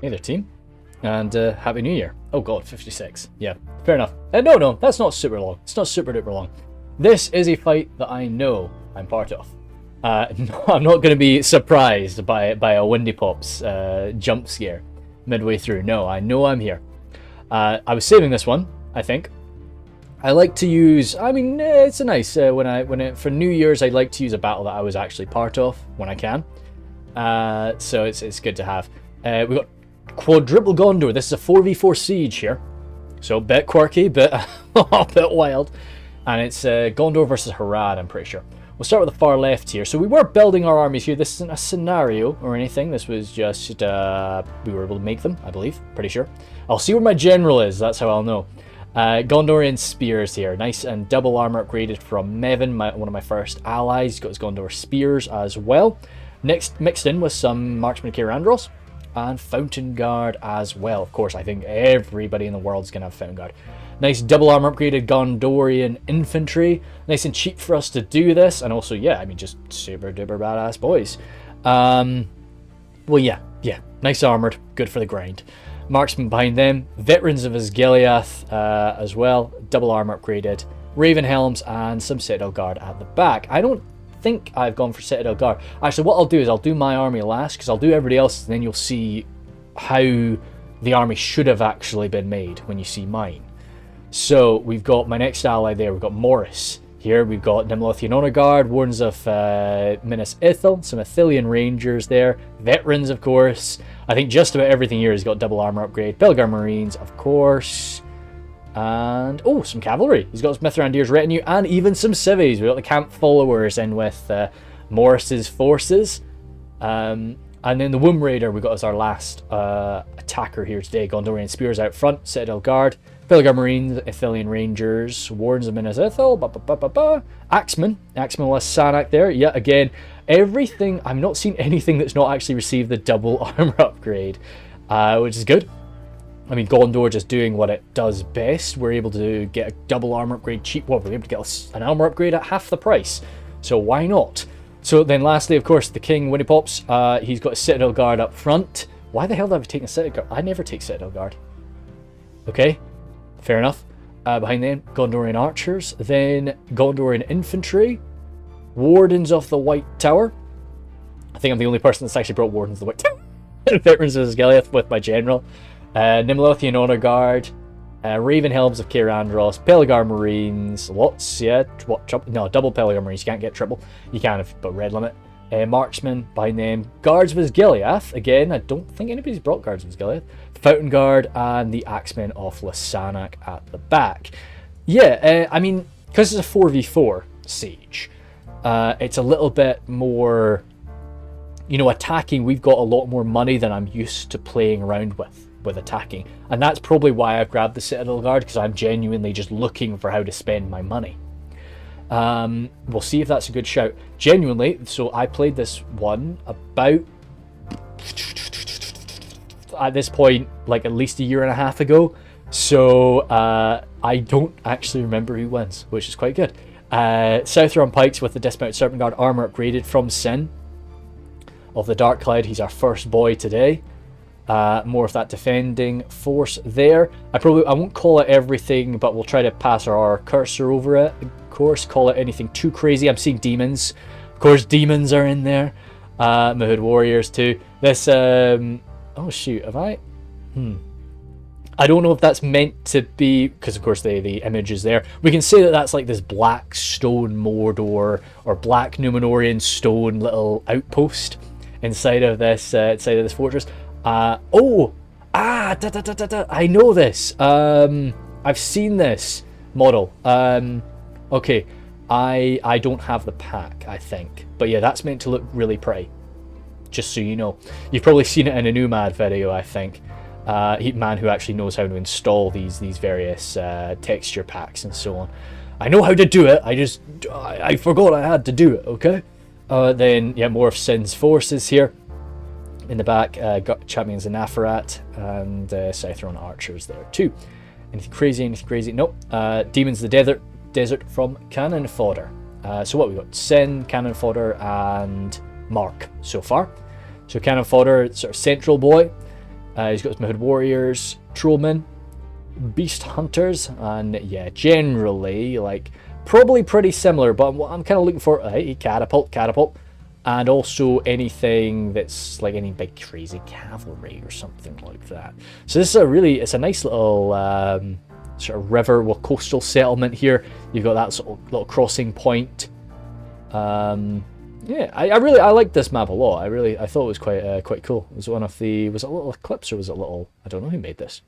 Hey there, team. And Happy New Year. Oh god, 56. Yeah, fair enough. No, that's not super long. It's not super duper long. This is a fight that I know I'm part of. No, I'm not going to be surprised by a Windy Pops jump scare midway through. No, I know I'm here. I was saving this one, I think. I like to use, I mean, it's a nice, for New Year's, I like to use a battle that I was actually part of when I can. So it's good to have. We've got Quadruple Gondor. This is a 4v4 siege here. So a bit quirky, but a bit wild. And it's Gondor versus Harad, I'm pretty sure. We'll start with the far left here. So we were building our armies here. This isn't a scenario or anything. This was just, we were able to make them, I believe. Pretty sure. I'll see where my general is. That's how I'll know. Gondorian spears here. Nice and double armor upgraded from Mevin, one of my first allies. He's got his Gondor spears as well. Next, mixed in with some marksmen of Cair and Fountain Guard as well. Of course, I think everybody in the world is going to have Fountain Guard. Nice double armor upgraded Gondorian infantry. Nice and cheap for us to do this. And also, yeah, I mean, just super duper badass boys. Well, yeah. Nice armored. Good for the grind. Marksmen behind them. Veterans of Osgiliath as well. Double armor upgraded. Raven Helms and some Citadel Guard at the back. I don't think I've gone for Citadel Guard. Actually, what I'll do is I'll do my army last, because I'll do everybody else's, and then you'll see how the army should have actually been made when you see mine. So we've got my next ally there. We've got Morris. Here we've got Nimlothian Honor Guard, Wardens of Minas Ithil, some Ithilien Rangers there, Veterans of course. I think just about everything here has got double armor upgrade. Pelgar Marines, of course. And, oh, some cavalry. He's got Mithrandir's retinue and even some civvies. We've got the camp followers in with Morris's forces. And then the Womb Raider we got as our last attacker here today. Gondorian Spears out front, Citadel Guard, Pelgar Marines, Ithilien Rangers, Wardens of Minas Ithil, Axemen with Sanak there. Yeah, again, everything. I'm not seeing anything that's not actually received the double armor upgrade, which is good. I mean, Gondor just doing what it does best. We're able to get a double armor upgrade cheap. Well, we're able to get an armor upgrade at half the price. So why not? So then lastly, of course, the King, Winnie Pops. He's got a Citadel Guard up front. Why the hell have I taken a Citadel Guard? I never take Citadel Guard. Okay, fair enough. Behind them, Gondorian Archers. Then Gondorian Infantry. Wardens of the White Tower. I think I'm the only person that's actually brought Wardens of the White Tower. Veterans of Osgiliath with my general. Nimlothian Honor Guard, Raven Helms of Cair, Pelgar Marines, lots, yeah, no, double Pelgar Marines, you can't get triple, you can if but red limit. Marksmen behind them, Guards of Osgiliath, again, I don't think anybody's brought Guards of Osgiliath, Fountain Guard, and the Axemen of Lysanak at the back. Yeah, I mean, because it's a 4v4 siege, it's a little bit more, you know, attacking. We've got a lot more money than I'm used to playing around with attacking, and that's probably why I've grabbed the Citadel Guard, because I'm genuinely just looking for how to spend my money. We'll see if that's a good shout. Genuinely, so I played this one about, at this point, like at least a year and a half ago, so I don't actually remember who wins, which is quite good. Southron Pikes with the Dismounted Serpent Guard armor upgraded from Sin of the Dark Cloud. He's our first boy today. More of that defending force there. I won't call it everything, but we'll try to pass our cursor over it. Of course, call it anything too crazy. I'm seeing demons. Of course, demons are in there. Mahud Warriors too. This, oh shoot, have I? I don't know if that's meant to be, because of course the image is there. We can say that that's like this black stone Mordor or black Numenorian stone little outpost inside of this fortress. I know this. I've seen this model. Okay, I don't have the pack, I think, but yeah, that's meant to look really pretty. Just so you know, you've probably seen it in a Numad video, I think. Man who actually knows how to install these various texture packs and so on. I know how to do it. I forgot I had to do it. Okay. Then yeah, more of Sin's forces here. In the back, got champions of Nafarat and Southron Archers there too. Anything crazy? Nope. Demons of the Desert from Cannon Fodder. So what we got? Sin, Cannon Fodder, and Mark so far. So Cannon Fodder, sort of central boy. He's got his Hood Warriors, Trollmen, Beast Hunters, and yeah, generally, like, probably pretty similar, but what I'm kind of looking for, catapult, and also anything that's like any big crazy cavalry or something like that. So this is it's a nice little sort of river, well, coastal settlement here. You've got that sort of little crossing point. Yeah, I like this map a lot. I thought it was quite cool. It was one of the, was it a little eclipse or was it a little, I don't know who made this.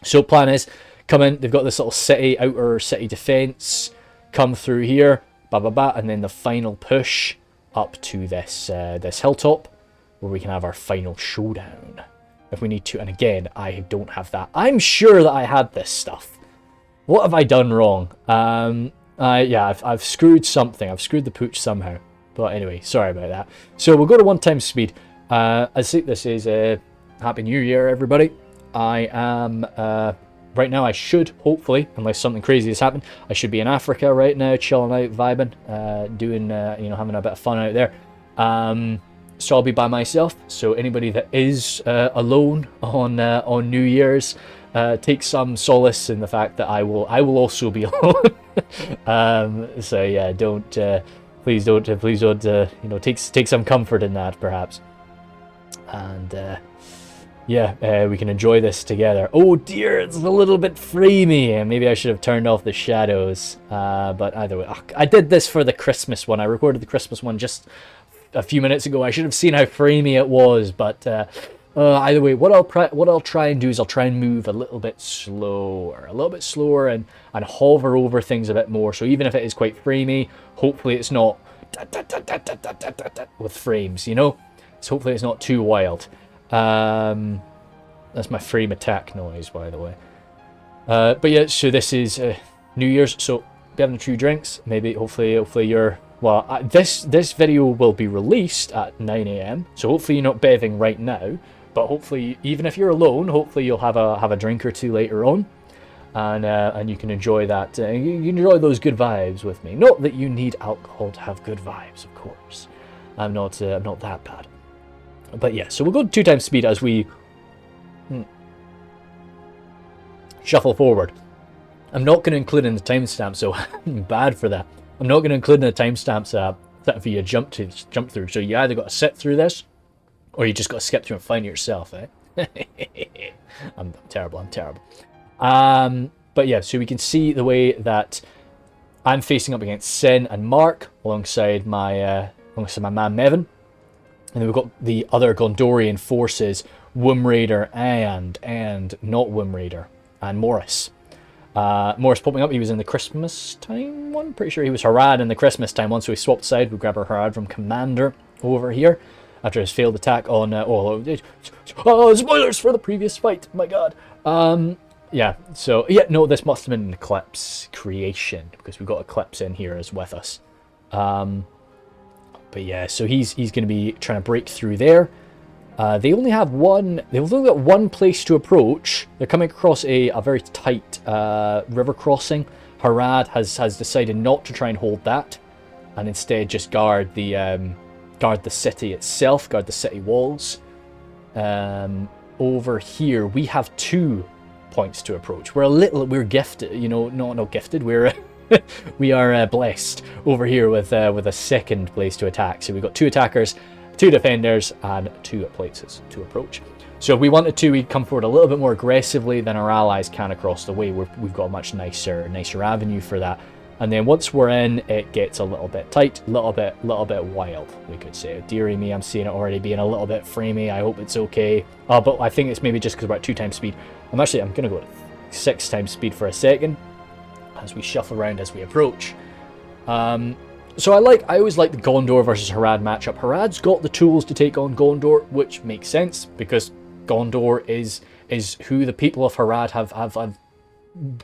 So plan is, come in, they've got this little city, outer city defense, come through here, and then the final push up to this this hilltop, where we can have our final showdown, if we need to. And again, I don't have that. I'm sure that I had this stuff. What have I done wrong? Yeah, I've screwed something. I've screwed the pooch somehow. But anyway, sorry about that. So we'll go to 1 times speed. I think this is Happy New Year, everybody. I am, right now I should, hopefully, unless something crazy has happened, I should be in Africa right now, chilling out, vibing, doing, you know, having a bit of fun out there. So I'll be by myself, so anybody that is alone on New Year's, take some solace in the fact that I will also be alone. So yeah, please don't, you know, take some comfort in that, perhaps. And yeah, we can enjoy this together. Oh dear, it's a little bit framey. Maybe I should have turned off the shadows. But either way, I did this for the Christmas one. I recorded the Christmas one just a few minutes ago. I should have seen how framey it was. But either way, what I'll try and do is I'll try and move a little bit slower, and hover over things a bit more. So even if it is quite framey, hopefully it's not with frames, you know. So hopefully it's not too wild. That's my frame attack noise, by the way. But yeah, so this is New Year's, so be having a few drinks. Maybe, hopefully you're, well, this video will be released at 9 AM, so hopefully you're not beving right now. But hopefully, even if you're alone, hopefully you'll have a drink or two later on, and you can enjoy that. You can enjoy those good vibes with me. Not that you need alcohol to have good vibes, of course. I'm not that bad. But yeah, so we'll go 2 times speed as we shuffle forward. I'm not going to include in the timestamp, so I'm bad for that. I'm not going to include in the timestamps for you to jump through. So you either got to sit through this, or you just got to skip through and find it yourself, eh? I'm terrible. But yeah, so we can see the way that I'm facing up against Sin and Mark alongside my man Mevin. And then we've got the other Gondorian forces, Womb Raider and not Womb Raider, and Morris. Morris popping up, he was in the Christmas time one. Pretty sure he was Harad in the Christmas time one, so we swapped side. We grab our Haradrim commander over here after his failed attack on... spoilers for the previous fight, my god. Yeah, so, yeah, no, this must have been an Eclipse creation, because we've got Eclipse in here as with us. But yeah, so he's going to be trying to break through there. They've only got one place to approach. They're coming across a very tight river crossing. Harad has decided not to try and hold that, and instead just guard the city itself, guard the city walls. Over here, we have 2 points to approach. We're gifted, you know, not gifted. We are blessed over here with a second place to attack. So we've got 2 attackers, 2 defenders, and 2 places to approach. So if we wanted to, we'd come forward a little bit more aggressively than our allies can across the way. We've got a much nicer avenue for that. And then once we're in, it gets a little bit tight, a little bit wild, we could say. Deary me, I'm seeing it already being a little bit framey. I hope it's okay. But I think it's maybe just because we're at 2 times speed. I'm going to go to 6 times speed for a second, as we shuffle around as we approach. So I always like the Gondor versus Harad matchup. Harad's got the tools to take on Gondor, which makes sense, because Gondor is who the people of Harad have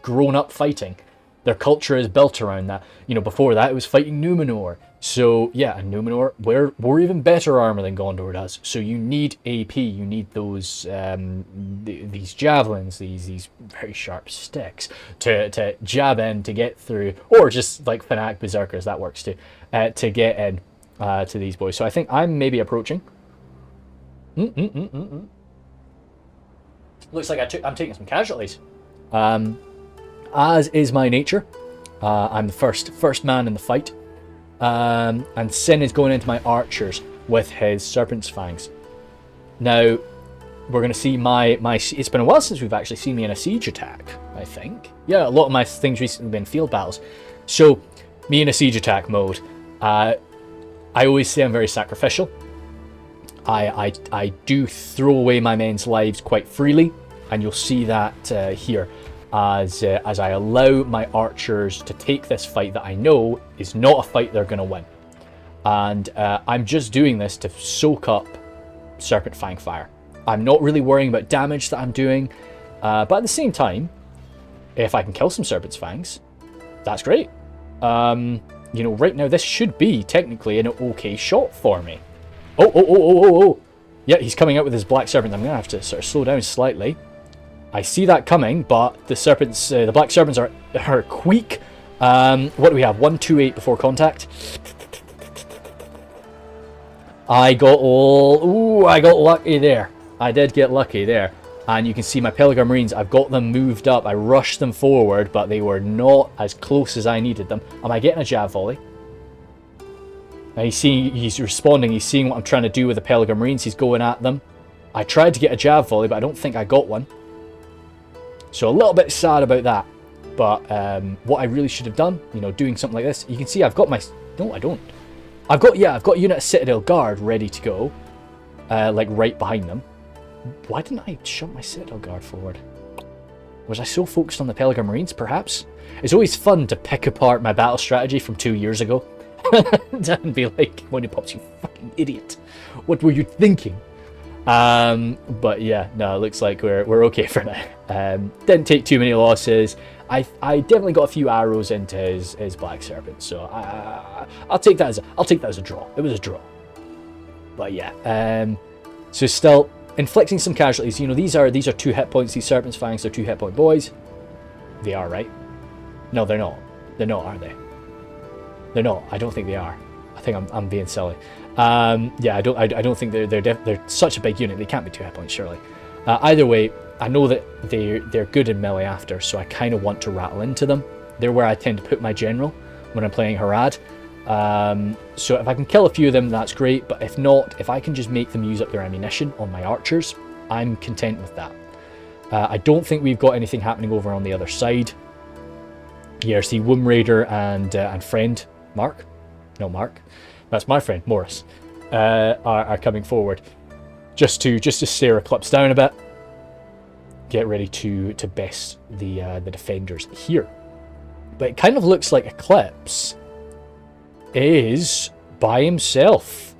grown up fighting. Their culture is built around that. You know, before that it was fighting Numenor. So yeah, and Numenor, we're even better armor than Gondor does. So you need AP, you need those these javelins, these very sharp sticks to jab in to get through, or just like Fnatic Berserkers, that works too, to get in to these boys. So I think I'm maybe approaching. Looks like I'm taking some casualties. As is my nature. I'm the first man in the fight. And Sin is going into my archers with his Serpent's Fangs. Now, we're going to see my... It's been a while since we've actually seen me in a siege attack, I think. Yeah, a lot of my things recently have been field battles. So, me in a siege attack mode. I always say I'm very sacrificial. I do throw away my men's lives quite freely. And you'll see that here. As I allow my archers to take this fight that I know is not a fight they're going to win. And I'm just doing this to soak up Serpent Fang fire. I'm not really worrying about damage that I'm doing, but at the same time, if I can kill some Serpent's Fangs, that's great. You know, right now this should be technically an okay shot for me. Oh. Yeah, he's coming out with his Black Serpent. I'm going to have to sort of slow down slightly. I see that coming, but the serpents, the Black Serpents are quick. What do we have? 128 before contact. I got lucky there. I did get lucky there. And you can see my Pelargir Marines, I've got them moved up. I rushed them forward, but they were not as close as I needed them. Am I getting a jab volley? Now he's responding, he's seeing what I'm trying to do with the Pelargir Marines, he's going at them. I tried to get a jab volley, but I don't think I got one. So a little bit sad about that. But what I really should have done, you know, doing something like this, you can see I've got my... No, I don't. I've got a unit of Citadel Guard ready to go. Like right behind them. Why didn't I shove my Citadel Guard forward? Was I so focused on the Pelargir Marines, perhaps? It's always fun to pick apart my battle strategy from 2 years ago. And be like, when it pops, you fucking idiot. What were you thinking? But yeah, no, it looks like we're okay for now. Didn't take too many losses. I definitely got a few arrows into his Black Serpent, so I'll take that as a draw. It was a draw. But yeah, so still inflicting some casualties. You know, these are 2 hit points. These Serpent's Fangs are 2 hit point boys. They are, right? No, they're not. They're not, are they? They're not. I don't think they are. I think I'm being silly. Yeah, I don't think they're such a big unit. They can't be 2 hit points, surely. Either way, I know that they're good in melee after, so I kind of want to rattle into them. They're where I tend to put my general when I'm playing Harad. So if I can kill a few of them, that's great. But if not, if I can just make them use up their ammunition on my archers, I'm content with that. I don't think we've got anything happening over on the other side. Here, see Womb Raider and friend Mark. No, Mark. That's my friend Morris. Are coming forward just to stare Eclipse down a bit. Get ready to best the defenders here. But it kind of looks like Eclipse is by himself.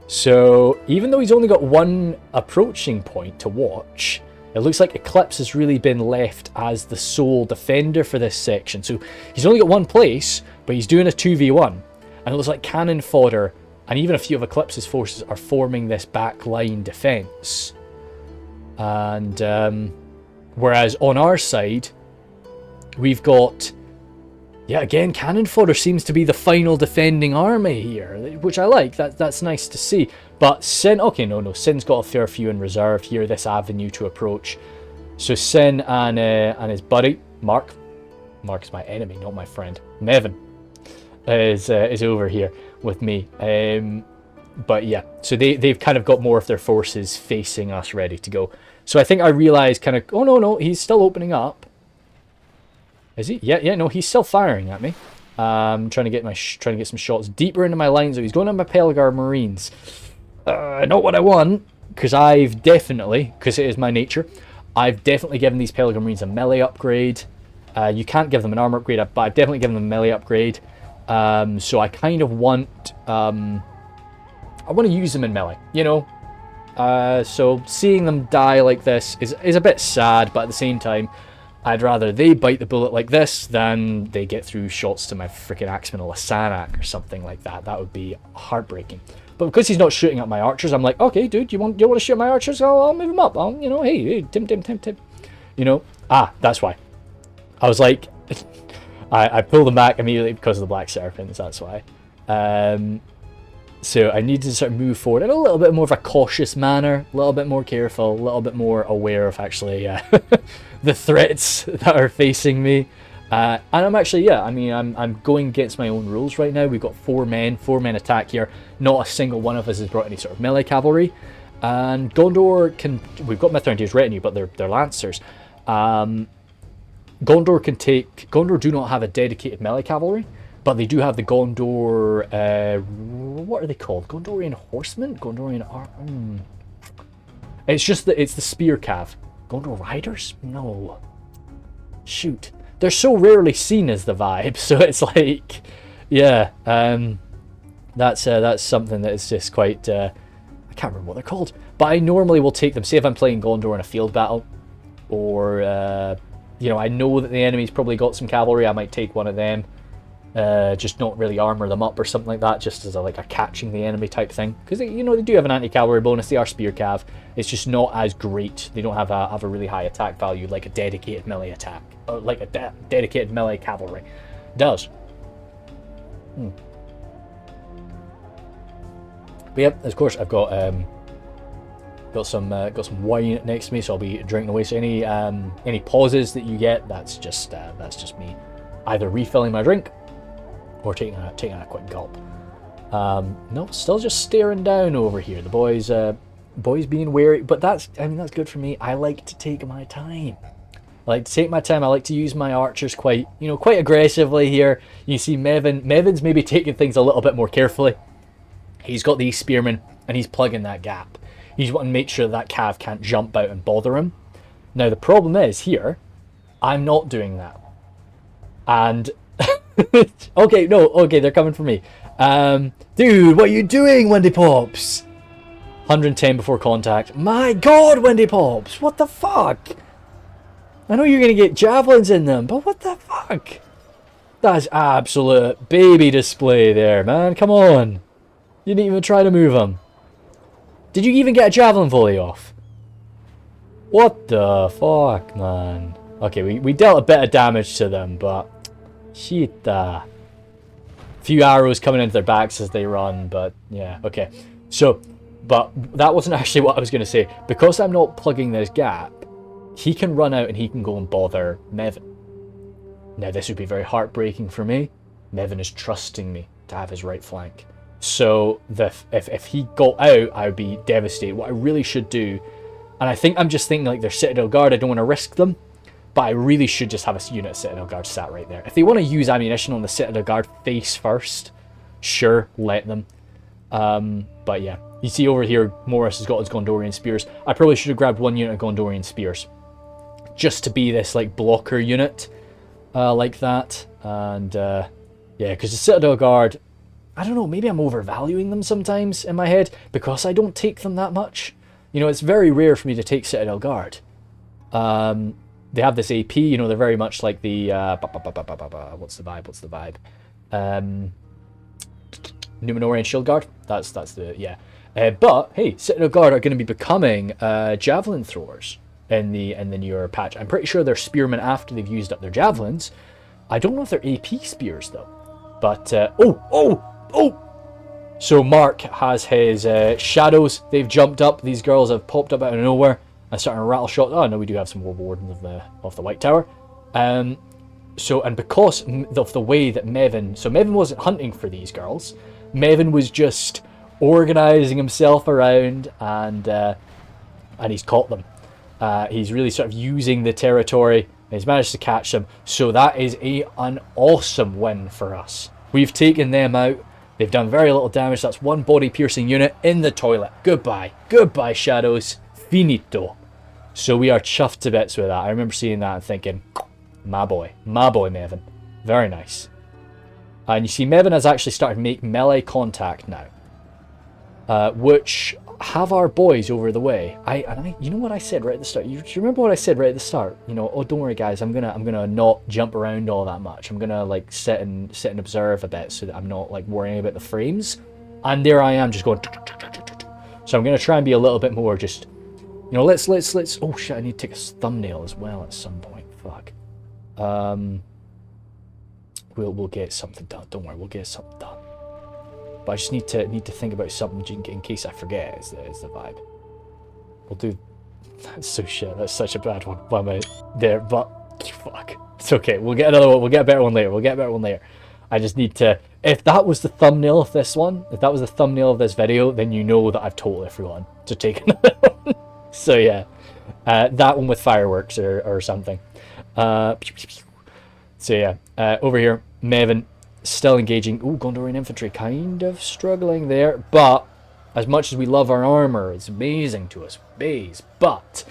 So even though he's only got 1 approaching point to watch, it looks like Eclipse has really been left as the sole defender for this section. So he's only got 1 place, but he's doing a 2v1. And it looks like cannon fodder and even a few of Eclipse's forces are forming this back line defense. And whereas on our side, we've got... Yeah, again, cannon fodder seems to be the final defending army here, which I like. That's nice to see. But Sin... Okay, no. Sin's got a fair few in reserve here, this avenue to approach. So Sin and his buddy, Mark is my enemy, not my friend, Mevin, is over here with me. But yeah, so they've kind of got more of their forces facing us ready to go. So I think I realised kind of... Oh, no, he's still opening up. Is he? Yeah, no, he's still firing at me. Trying to get some shots deeper into my lines. So he's going on my Pelargir Marines. Not what I want, because because it is my nature, I've definitely given these Pelargir Marines a melee upgrade. You can't give them an armor upgrade, but I've definitely given them a melee upgrade. So I kind of want... I want to use them in melee, you know? So seeing them die like this is a bit sad, but at the same time, I'd rather they bite the bullet like this than they get through shots to my freaking Axeman or Lasanak or something like that. That would be heartbreaking. But because he's not shooting at my archers, I'm like, okay, dude, you want to shoot at my archers? I'll move him up. Hey, Tim. You know? That's why. I was like, I pulled them back immediately because of the Black Serpents, that's why. So I need to sort of move forward in a little bit more of a cautious manner, a little bit more careful, a little bit more aware of actually the threats that are facing me. And I'm actually, yeah, I mean, I'm going against my own rules right now. We've got 4 men attack here. Not a single one of us has brought any sort of melee cavalry. And Gondor can, we've got Mithrandir's retinue, but they're lancers. Gondor do not have a dedicated melee cavalry, but they do have the Gondor, what are they called? Gondorian horsemen? It's just that it's the spear cav. Gondor riders? No. Shoot. They're so rarely seen as the vibe, so it's like, yeah, that's something that is just quite, I can't remember what they're called, but I normally will take them, say if I'm playing Gondor in a field battle, or, you know, I know that the enemy's probably got some cavalry, I might take one of them, just not really armor them up or something like that, just as like a catching the enemy type thing, because you know, they do have an anti-cavalry bonus, they are spear cav, it's just not as great, they don't have a really high attack value like a dedicated melee attack, or like a dedicated melee cavalry does. But yeah, of course I've got some wine next to me, so I'll be drinking away. So any pauses that you get, that's just me either refilling my drink or taking a quick gulp. No, still just staring down over here. The boys being wary, but that's good for me. I like to take my time. I like to take my time. I like to use my archers quite aggressively here. You see Mevin's maybe taking things a little bit more carefully. He's got these spearmen and he's plugging that gap. He's wanting to make sure that cav can't jump out and bother him. Now the problem is here, I'm not doing that. And okay, they're coming for me. Dude, what are you doing, Wendy Pops? 110 before contact. My God, Wendy Pops, what the fuck? I know you're gonna get javelins in them, but what the fuck? That's absolute baby display there, man. Come on. You didn't even try to move them. Did you even get a javelin volley off? What the fuck, man? Okay, we dealt a bit of damage to them, but shit. A few arrows coming into their backs as they run, but yeah, okay. So, but that wasn't actually what I was going to say. Because I'm not plugging this gap, he can run out and he can go and bother Mevin. Now, this would be very heartbreaking for me. Mevin is trusting me to have his right flank. So if he got out, I would be devastated. What I really should do, and I think I'm just thinking like they're Citadel Guard, I don't want to risk them, but I really should just have a unit of Citadel Guard sat right there. If they want to use ammunition on the Citadel Guard face first, sure, let them. But yeah, you see over here, Morris has got his Gondorian Spears. I probably should have grabbed one unit of Gondorian Spears, just to be this like blocker unit, like that. And yeah, because the Citadel Guard, I don't know, maybe I'm overvaluing them sometimes in my head because I don't take them that much. You know, it's very rare for me to take Citadel Guard. They have this AP, you know, they're very much like the, what's the vibe? Numenorian Shield Guard. That's the, yeah. But, hey, Citadel Guard are going to be becoming javelin throwers in the newer patch. I'm pretty sure they're spearmen after they've used up their javelins. I don't know if they're AP spears, though. But, oh! So Mark has his shadows. They've jumped up. These girls have popped up out of nowhere and starting to rattle shot. Oh no, we do have some War Wardens of the White Tower. So, and because of the way that Mevin wasn't hunting for these girls. Mevin was just organizing himself around, and he's caught them. He's really sort of using the territory. And he's managed to catch them. So that is an awesome win for us. We've taken them out. They've done very little damage. That's one body-piercing unit in the toilet. Goodbye. Goodbye, Shadows. Finito. So we are chuffed to bits with that. I remember seeing that and thinking, my boy, Mevin. Very nice. And you see, Mevin has actually started to make melee contact now, which have our boys over the way. You know what I said right at the start? Do you remember what I said right at the start? You know, oh, don't worry, guys. I'm gonna not jump around all that much. I'm gonna like sit and observe a bit so that I'm not like worrying about the frames. And there I am, just going. So I'm gonna try and be a little bit more just. You know, let's. Oh shit! I need to take a thumbnail as well at some point. Fuck. We'll get something done. Don't worry, we'll get something done. but I just need to think about something in case I forget. Is the vibe. We'll do. That's so shit. That's such a bad one. Why am I there? But fuck. It's okay. We'll get another one. We'll get a better one later. I just need to. If that was the thumbnail of this one, if that was the thumbnail of this video, then you know that I've totally forgotten to take another one. So yeah, that one with fireworks or something. So yeah, over here, Mevin still engaging. Ooh, Gondorian infantry kind of struggling there, but as much as we love our armor, it's amazing to us, but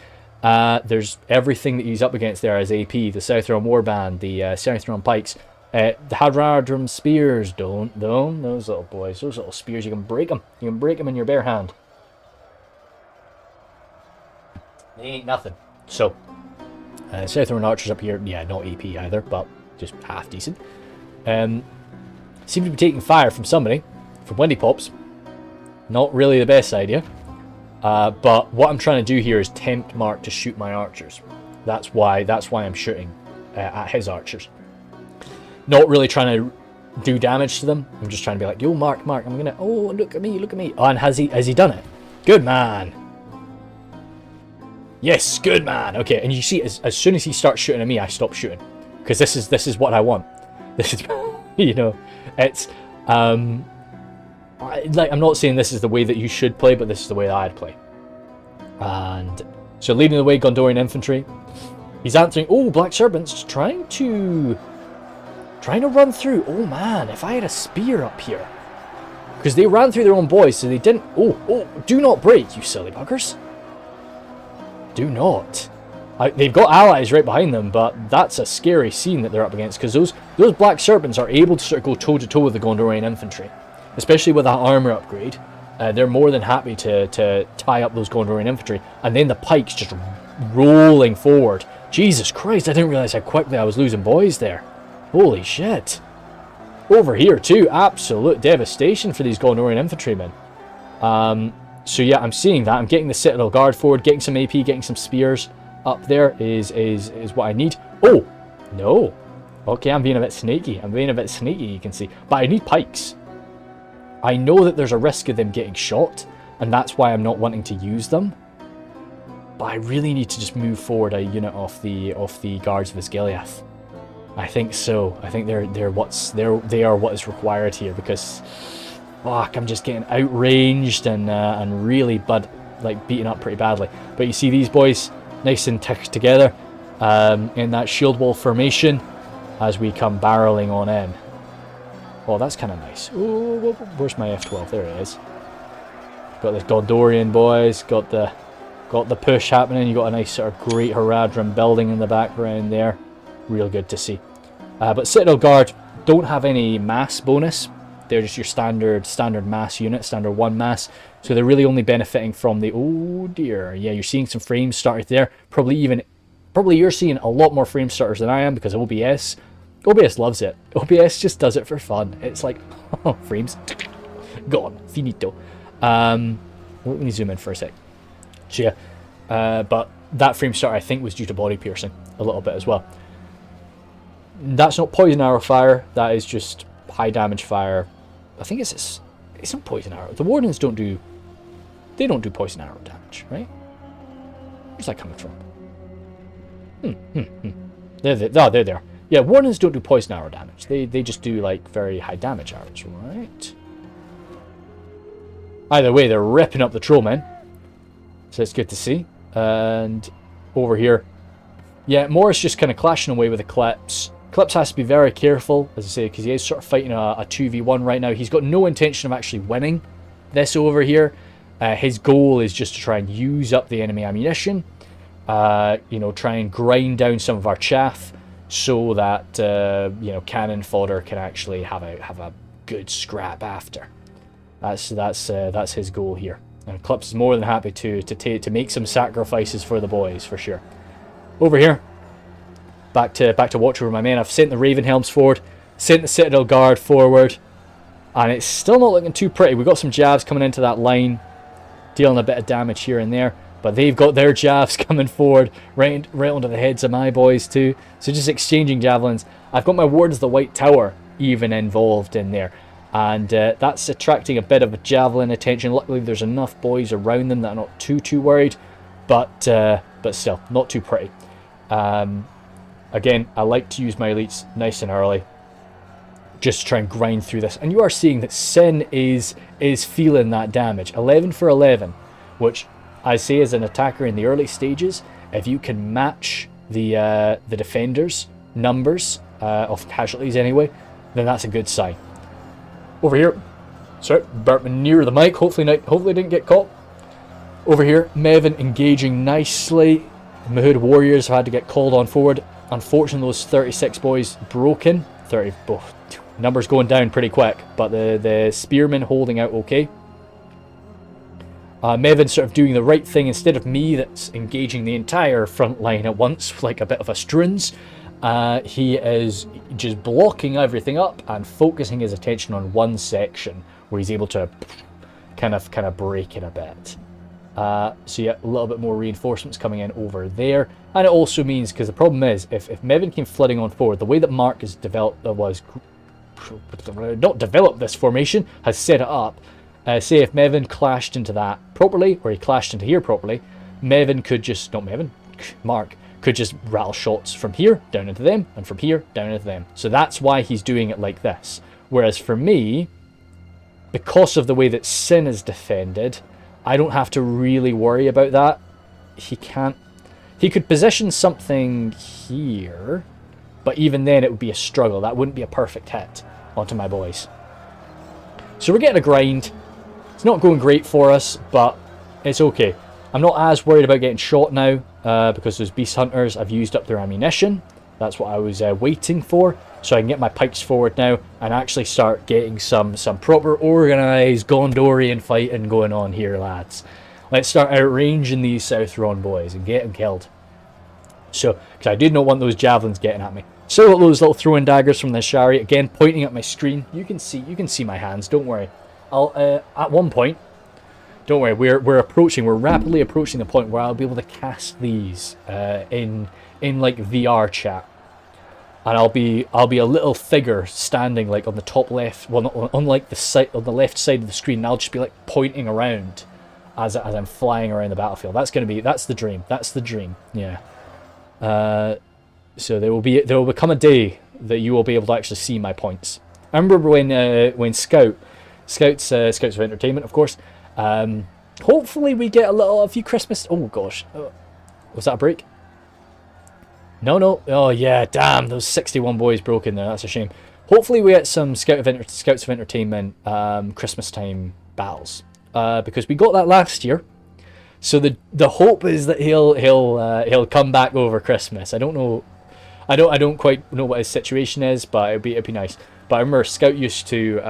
there's everything that he's up against there as AP, the Southron Warband, the Southron Pikes, the Haradrim Spears, don't, those little boys, those little spears, you can break them in your bare hand. They ain't nothing. So, Southron Archers up here, yeah, not AP either, but just half decent. Seem to be taking fire from somebody, from Wendy Pops. Not really the best idea. But what I'm trying to do here is tempt Mark to shoot my archers. That's why I'm shooting at his archers. Not really trying to do damage to them. I'm just trying to be like, yo, Mark, I'm gonna. Oh, look at me. Oh, and has he done it? Good man. Yes, good man. Okay, and you see, as soon as he starts shooting at me, I stop shooting because this is what I want. This is, you know, it's like, I'm not saying this is the way that you should play, but this is the way that I'd play. And so leading the way, Gondorian infantry. He's answering. Oh, Black Serpents trying to run through. Oh man, if I had a spear up here, because they ran through their own boys, so they didn't. Oh, do not break, you silly buggers. Do not. They've got allies right behind them, but that's a scary scene that they're up against, because those Black Serpents are able to sort of go toe to toe with the Gondorian infantry. Especially with that armor upgrade, they're more than happy to tie up those Gondorian infantry, and then the pikes just rolling forward. Jesus Christ, I didn't realize how quickly I was losing boys there. Holy shit. Over here too, absolute devastation for these Gondorian infantrymen. So yeah, I'm seeing that. I'm getting the Citadel Guard forward, getting some AP, getting some spears up there is what I need. Oh, no. Okay, I'm being a bit sneaky, you can see. But I need pikes. I know that there's a risk of them getting shot, and that's why I'm not wanting to use them. But I really need to just move forward a unit off the guards of Isgiliath. I think so. I think they are what is required here, because fuck, I'm just getting outranged and really beaten up pretty badly. But you see these boys nice and together in that shield wall formation as we come barreling on in. Oh, that's kind of nice. Ooh, where's my F12? There it is. Got the Gondorian boys. Got the push happening. You got a nice sort of great Haradrim building in the background there. Real good to see. But Citadel Guard don't have any mass bonus. They're just your standard mass unit, standard 1 mass. So they're really only benefiting from the. Oh dear. Yeah, you're seeing some frame starters there. Probably you're seeing a lot more frame starters than I am, because OBS. OBS loves it. OBS just does it for fun. It's like, oh, frames. Gone. Finito. Let me zoom in for a sec. So yeah, but that frame starter I think was due to body piercing a little bit as well. That's not poison arrow fire. That is just high damage fire. I think it's not poison arrow. The Wardens don't do poison arrow damage, right? Where's that coming from? There they are. Yeah, Wardens don't do poison arrow damage. They just do like very high damage arrows, right? Either way, they're ripping up the Trollmen. So it's good to see. And over here, yeah, Morris just kind of clashing away with Eclipse. Eclipse has to be very careful, as I say, because he is sort of fighting a 2v1 right now. He's got no intention of actually winning this over here. His goal is just to try and use up the enemy ammunition. Try and grind down some of our chaff, so that cannon fodder can actually have a good scrap after. That's his goal here. And Eclipse is more than happy to make some sacrifices for the boys, for sure. Over here, back to watch over my men. I've sent the Ravenhelms forward, sent the Citadel Guard forward, and it's still not looking too pretty. We've got some jabs coming into that line, dealing a bit of damage here and there. But they've got their jabs coming forward, right onto the heads of my boys too. So just exchanging javelins. I've got my Wardens the White Tower even involved in there. And that's attracting a bit of a javelin attention. Luckily, there's enough boys around them that are not too worried, but still, not too pretty. Again, I like to use my elites nice and early, just to try and grind through this. And you are seeing that Sin is feeling that damage. 11 for 11, which I say as an attacker in the early stages, if you can match the defenders' numbers of casualties anyway, then that's a good sign. Over here, sorry, burping near the mic. Hopefully didn't get caught. Over here, Mevin engaging nicely. Mahood warriors have had to get called on forward. Unfortunately, those 36 boys broken. 30 numbers going down pretty quick, but the spearmen holding out okay. Mevin sort of doing the right thing instead of me that's engaging the entire front line at once, like a bit of a struns. He is just blocking everything up and focusing his attention on one section where he's able to kind of break it a bit. So yeah, a little bit more reinforcements coming in over there. And it also means, because the problem is, if Mevin came flooding on forward, the way that Mark has developed, not developed this formation, has set it up, say if Mevin clashed into that properly, or he clashed into here properly, Mark could just rattle shots from here down into them, and from here down into them. So that's why he's doing it like this. Whereas for me, because of the way that Sin is defended, I don't have to really worry about that. He could position something here, but even then it would be a struggle. That wouldn't be a perfect hit onto my boys. So we're getting a grind. It's not going great for us, but it's okay. I'm not as worried about getting shot now, because those beast hunters, I've used up their ammunition. That's what I was waiting for. So I can get my pikes forward now and actually start getting some proper organised Gondorian fighting going on here, lads. Let's start outranging these South Ron boys and get them killed. So, because I did not want those javelins getting at me. So those little throwing daggers from the Shari, again pointing at my screen. You can see my hands. Don't worry. I'll at one point. Don't worry. We're rapidly approaching the point where I'll be able to cast these in like VR chat. And I'll be a little figure standing like on the top left, well, not on like the side, on the left side of the screen. And I'll just be like pointing around as I'm flying around the battlefield. That's the dream. That's the dream. Yeah. So there will become a day that you will be able to actually see my points. I remember when Scouts of Entertainment, of course. Hopefully we get a few Christmas. Oh gosh, was that a break? No. Oh yeah, damn, those 61 boys broke in there. That's a shame. Hopefully we get some Scouts of Entertainment Christmas time battles, because we got that last year. So the hope is that he'll come back over Christmas. I don't know. I don't quite know what his situation is, but it'd be nice. But I remember Scout used to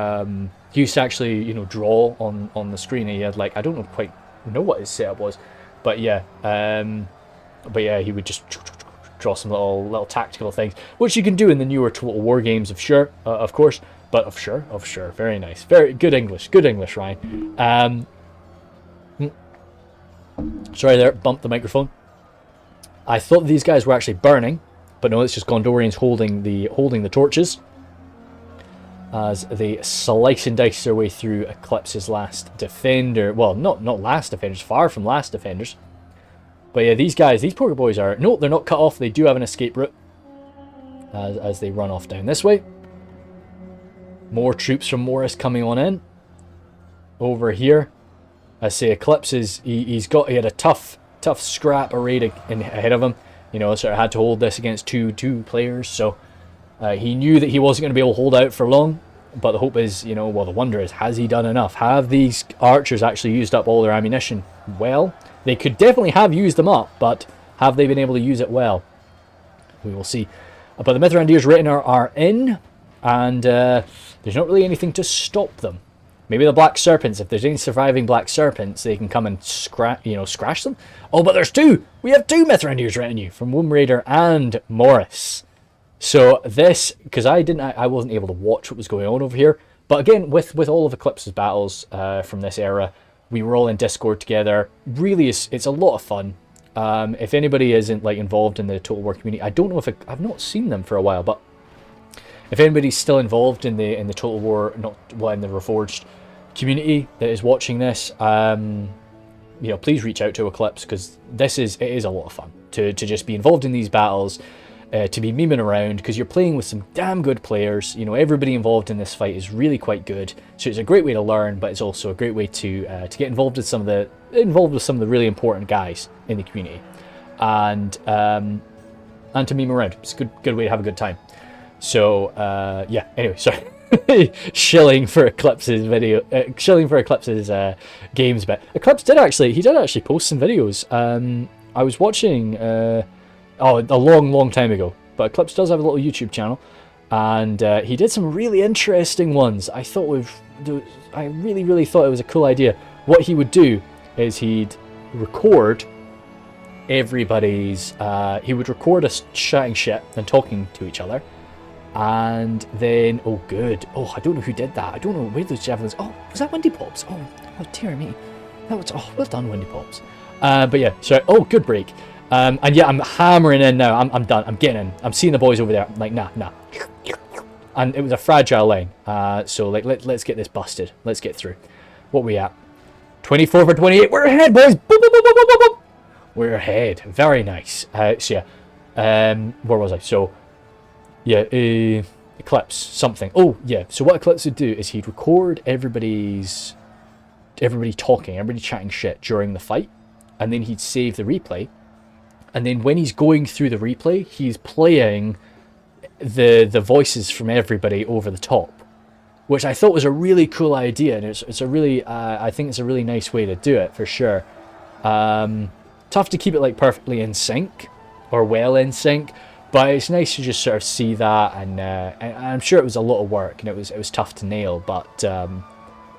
actually draw on the screen. And he had like, I don't quite know what his setup was, but yeah, he would just draw some little tactical things, which you can do in the newer Total War games, of course. But of sure, very nice, very good English, Ryan. Sorry there, bumped the microphone. I thought these guys were actually burning, but no, it's just Gondorians holding the torches as they slice and dice their way through Eclipse's last defender. Well, not last defenders, far from last defenders. But yeah, these poor boys are... No, they're not cut off. They do have an escape route as they run off down this way. More troops from Morris coming on in. Over here, I say Eclipse he had a tough scrap array ahead of him. Sort of had to hold this against two players, so he knew that he wasn't going to be able to hold out for long. But the hope is, the wonder is, has he done enough? Have these archers actually used up all their ammunition? Well, they could definitely have used them up, but have they been able to use it well? We will see. But the Mithrandir's Retinue are in, and there's not really anything to stop them. Maybe the Black Serpents, if there's any surviving Black Serpents, they can come and scratch them. Oh, but there's two! We have two Mithrandir's Retinue from Womb Raider and Morris. So this, because I wasn't able to watch what was going on over here. But again, with all of Eclipse's battles from this era, we were all in Discord together. Really, it's a lot of fun. If anybody isn't involved in the Total War community, I don't know if I've not seen them for a while, but If anybody's still involved in the Total War, not well, in the Reforged community that is watching this, you know, please reach out to Eclipse, because it is a lot of fun to just be involved in these battles, to be memeing around, because you're playing with some damn good players. You know, everybody involved in this fight is really quite good, so it's a great way to learn, but it's also a great way to get involved with some of the really important guys in the community, and to meme around. It's a good way to have a good time. So yeah. Anyway, sorry. Shilling for Eclipse's video, shilling for Eclipse's games bit. Eclipse did actually post some videos. I was watching a long time ago, but Eclipse does have a little YouTube channel, and he did some really interesting ones. I really thought it was a cool idea. What he would do is he'd record everybody's. He would record us chatting shit and talking to each other. And then, oh I don't know who did that. I don't know where those javelins. Oh, was that Windy Pops? Oh dear me, that was well done, Windy Pops. But yeah, sorry. Oh, good break. And yeah, I'm hammering in now. I'm done. I'm getting in. I'm seeing the boys over there. I'm like, nah. And it was a fragile line. So like, let's get this busted. Let's get through. What we at? 24 for 28. We're ahead, boys. Boop, boop, boop, boop, boop, boop. We're ahead. Very nice. So yeah. Where was I? So. Yeah, Eclipse, something. Oh, yeah, so what Eclipse would do is he'd record everybody talking, everybody chatting shit during the fight, and then he'd save the replay, and then when he's going through the replay, he's playing the voices from everybody over the top, which I thought was a really cool idea, and it's a really, I think it's a really nice way to do it, for sure. Tough to keep it, like, perfectly in sync, or well in sync, but it's nice to just sort of see that, and I'm sure it was a lot of work, and it was tough to nail. But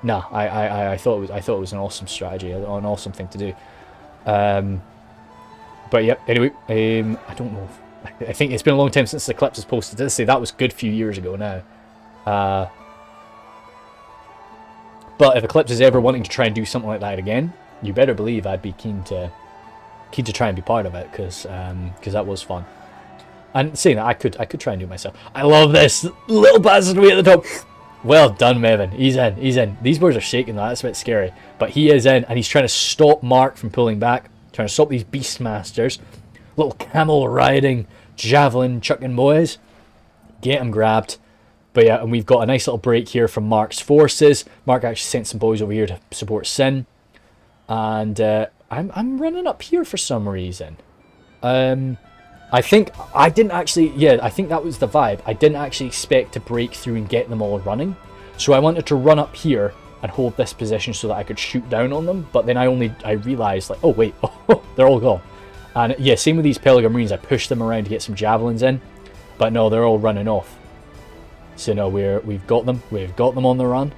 nah, I thought it was an awesome strategy, an awesome thing to do. But yeah, anyway, I don't know. I think it's been a long time since the Eclipse was posted. Let's say that was a good few years ago now. But if Eclipse is ever wanting to try and do something like that again, you better believe I'd be keen to try and be part of it, because that was fun. And saying that, I could try and do it myself. I love this little bastard way at the top. Well done, Mevin. He's in. These boys are shaking. That's a bit scary, but he is in, and he's trying to stop Mark from pulling back, trying to stop these Beastmasters. Little camel riding, javelin chucking boys. Get him grabbed. But yeah, and we've got a nice little break here from Mark's forces. Mark actually sent some boys over here to support Sin, and I'm running up here for some reason. I think I didn't actually, yeah, I think that was the vibe. I didn't actually expect to break through and get them all running. So I wanted to run up here and hold this position so that I could shoot down on them. But then I realized, like, oh wait, oh, they're all gone. And yeah, same with these Pelargon Marines. I pushed them around to get some javelins in. But no, they're all running off. So no, we've got them. We've got them on the run.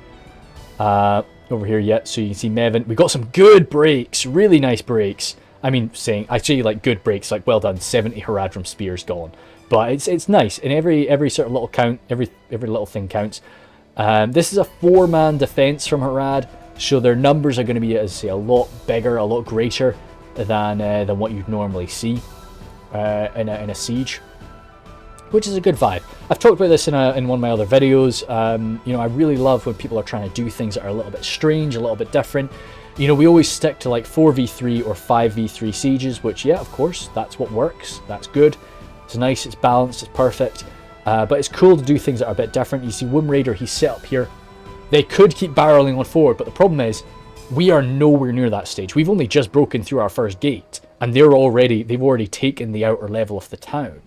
Over here yet, so you can see Mevin. We got some good breaks, really nice breaks. I mean, saying actually like good breaks, like well done. 70 Haradrim spears gone, but it's nice. And every sort of little count, every little thing counts. This is a 4-man defense from Harad, so their numbers are going to be, as I say, a lot bigger, a lot greater than what you'd normally see in a siege, which is a good vibe. I've talked about this in one of my other videos. You know, I really love when people are trying to do things that are a little bit strange, a little bit different. You know, we always stick to like 4v3 or 5v3 sieges, which, yeah, of course, that's what works. That's good. It's nice, it's balanced, it's perfect. But it's cool to do things that are a bit different. You see Womb Raider, he's set up here. They could keep barreling on forward, but the problem is we are nowhere near that stage. We've only just broken through our first gate, and they've already taken the outer level of the town.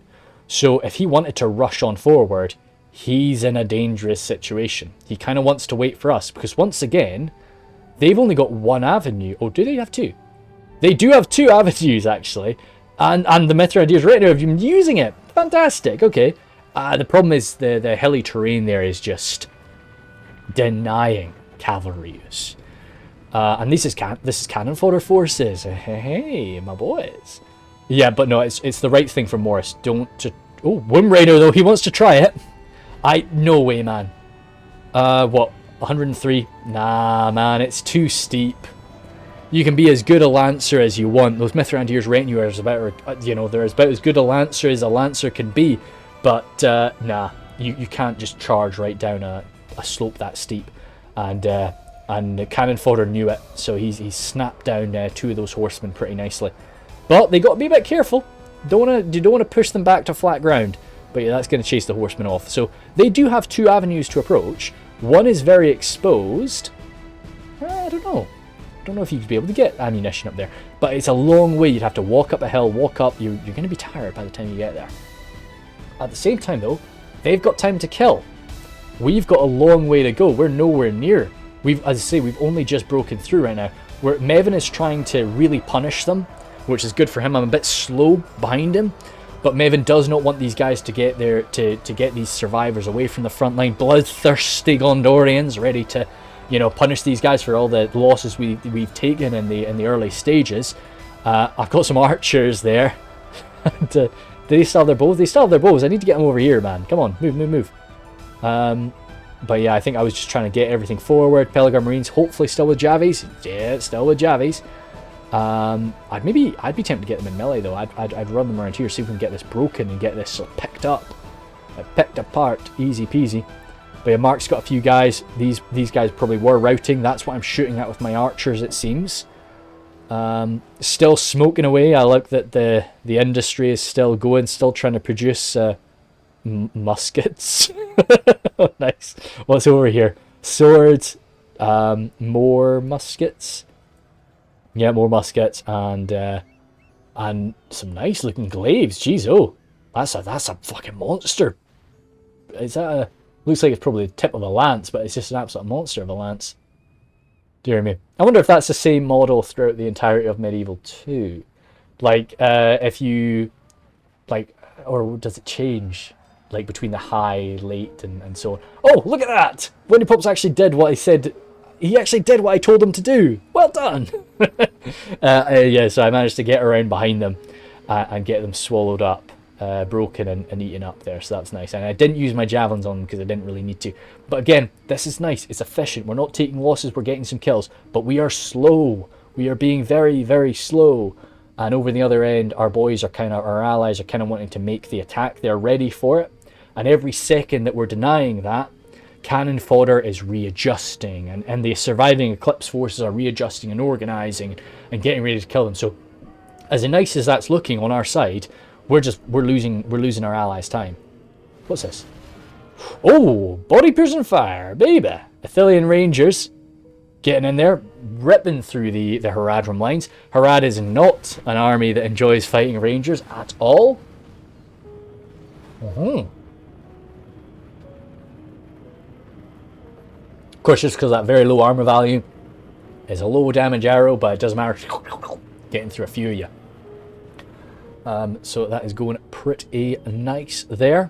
So if he wanted to rush on forward, he's in a dangerous situation. He kind of wants to wait for us, because once again, they've only got one avenue. Oh, do they have two? They do have two avenues, actually. And the Mithridates right now have been using it. Fantastic, okay. The problem is the hilly terrain there is just denying cavalry use. And this is cannon fodder forces. Hey, my boys. Yeah, but no, it's the right thing for Morris. Oh, Womb Raider, though, he wants to try it. No way, man. What? 103? Nah, man, it's too steep. You can be as good a Lancer as you want. Those Mithrandir's retinue are about, you know, they're about as good a Lancer as a Lancer can be. But, nah, you can't just charge right down a slope that steep. And Cannon Fodder knew it, so he's snapped down 2 of those horsemen pretty nicely. But they got to be a bit careful. You don't want to push them back to flat ground. But yeah, that's going to chase the horsemen off. So they do have 2 avenues to approach. One is very exposed. I don't know. I don't know if you'd be able to get ammunition up there. But it's a long way. You'd have to walk up a hill, walk up. You're going to be tired by the time you get there. At the same time, though, they've got time to kill. We've got a long way to go. We're nowhere near. As I say, we've only just broken through right now. Where Mevin is trying to really punish them, which is good for him. I'm a bit slow behind him. But Mevin does not want these guys to get there, to get these survivors away from the front line. Bloodthirsty Gondorians ready to, punish these guys for all the losses we've taken in the early stages. I've got some archers there. Do they still have their bows? They still have their bows. I need to get them over here, man. Come on, move. But yeah, I think I was just trying to get everything forward. Peligar Marines, hopefully still with Javies. Yeah, still with Javies. I'd be tempted to get them in melee though. I'd run them around here, see if we can get this broken and get this sort of picked up, picked apart, easy peasy. But yeah, Mark's got a few guys. These guys probably were routing. That's what I'm shooting at with my archers, it seems. Still smoking away. I like that the industry is still going, still trying to produce muskets. Oh, nice. What's over here? Swords, more muskets. Yeah, more muskets and some nice looking glaives. Jeez, oh, that's a fucking monster. Is that a? Looks like it's probably the tip of a lance, but it's just an absolute monster of a lance. Dear me. I wonder if that's the same model throughout the entirety of Medieval 2. Like, if you like, or does it change? Like between the high, late, and so on. Oh, look at that! Winnie Pops actually did what he said. He actually did what I told him to do. Well done. Yeah, so I managed to get around behind them and get them swallowed up, broken and eaten up there. So that's nice. And I didn't use my javelins on them because I didn't really need to. But again, this is nice. It's efficient. We're not taking losses. We're getting some kills. But we are slow. We are being very, very slow. And over the other end, our allies are kind of wanting to make the attack. They're ready for it. And every second that we're denying that, Cannon Fodder is readjusting, and the surviving Eclipse forces are readjusting and organising and getting ready to kill them. So, as nice as that's looking on our side, we're losing our allies' time. What's this? Oh, body piercing fire, baby! Athelian Rangers getting in there, ripping through the Haradrim lines. Harad is not an army that enjoys fighting Rangers at all. Of course, just because that very low armor value is a low damage arrow, but it doesn't matter. Getting through a few of you. So that is going pretty nice there.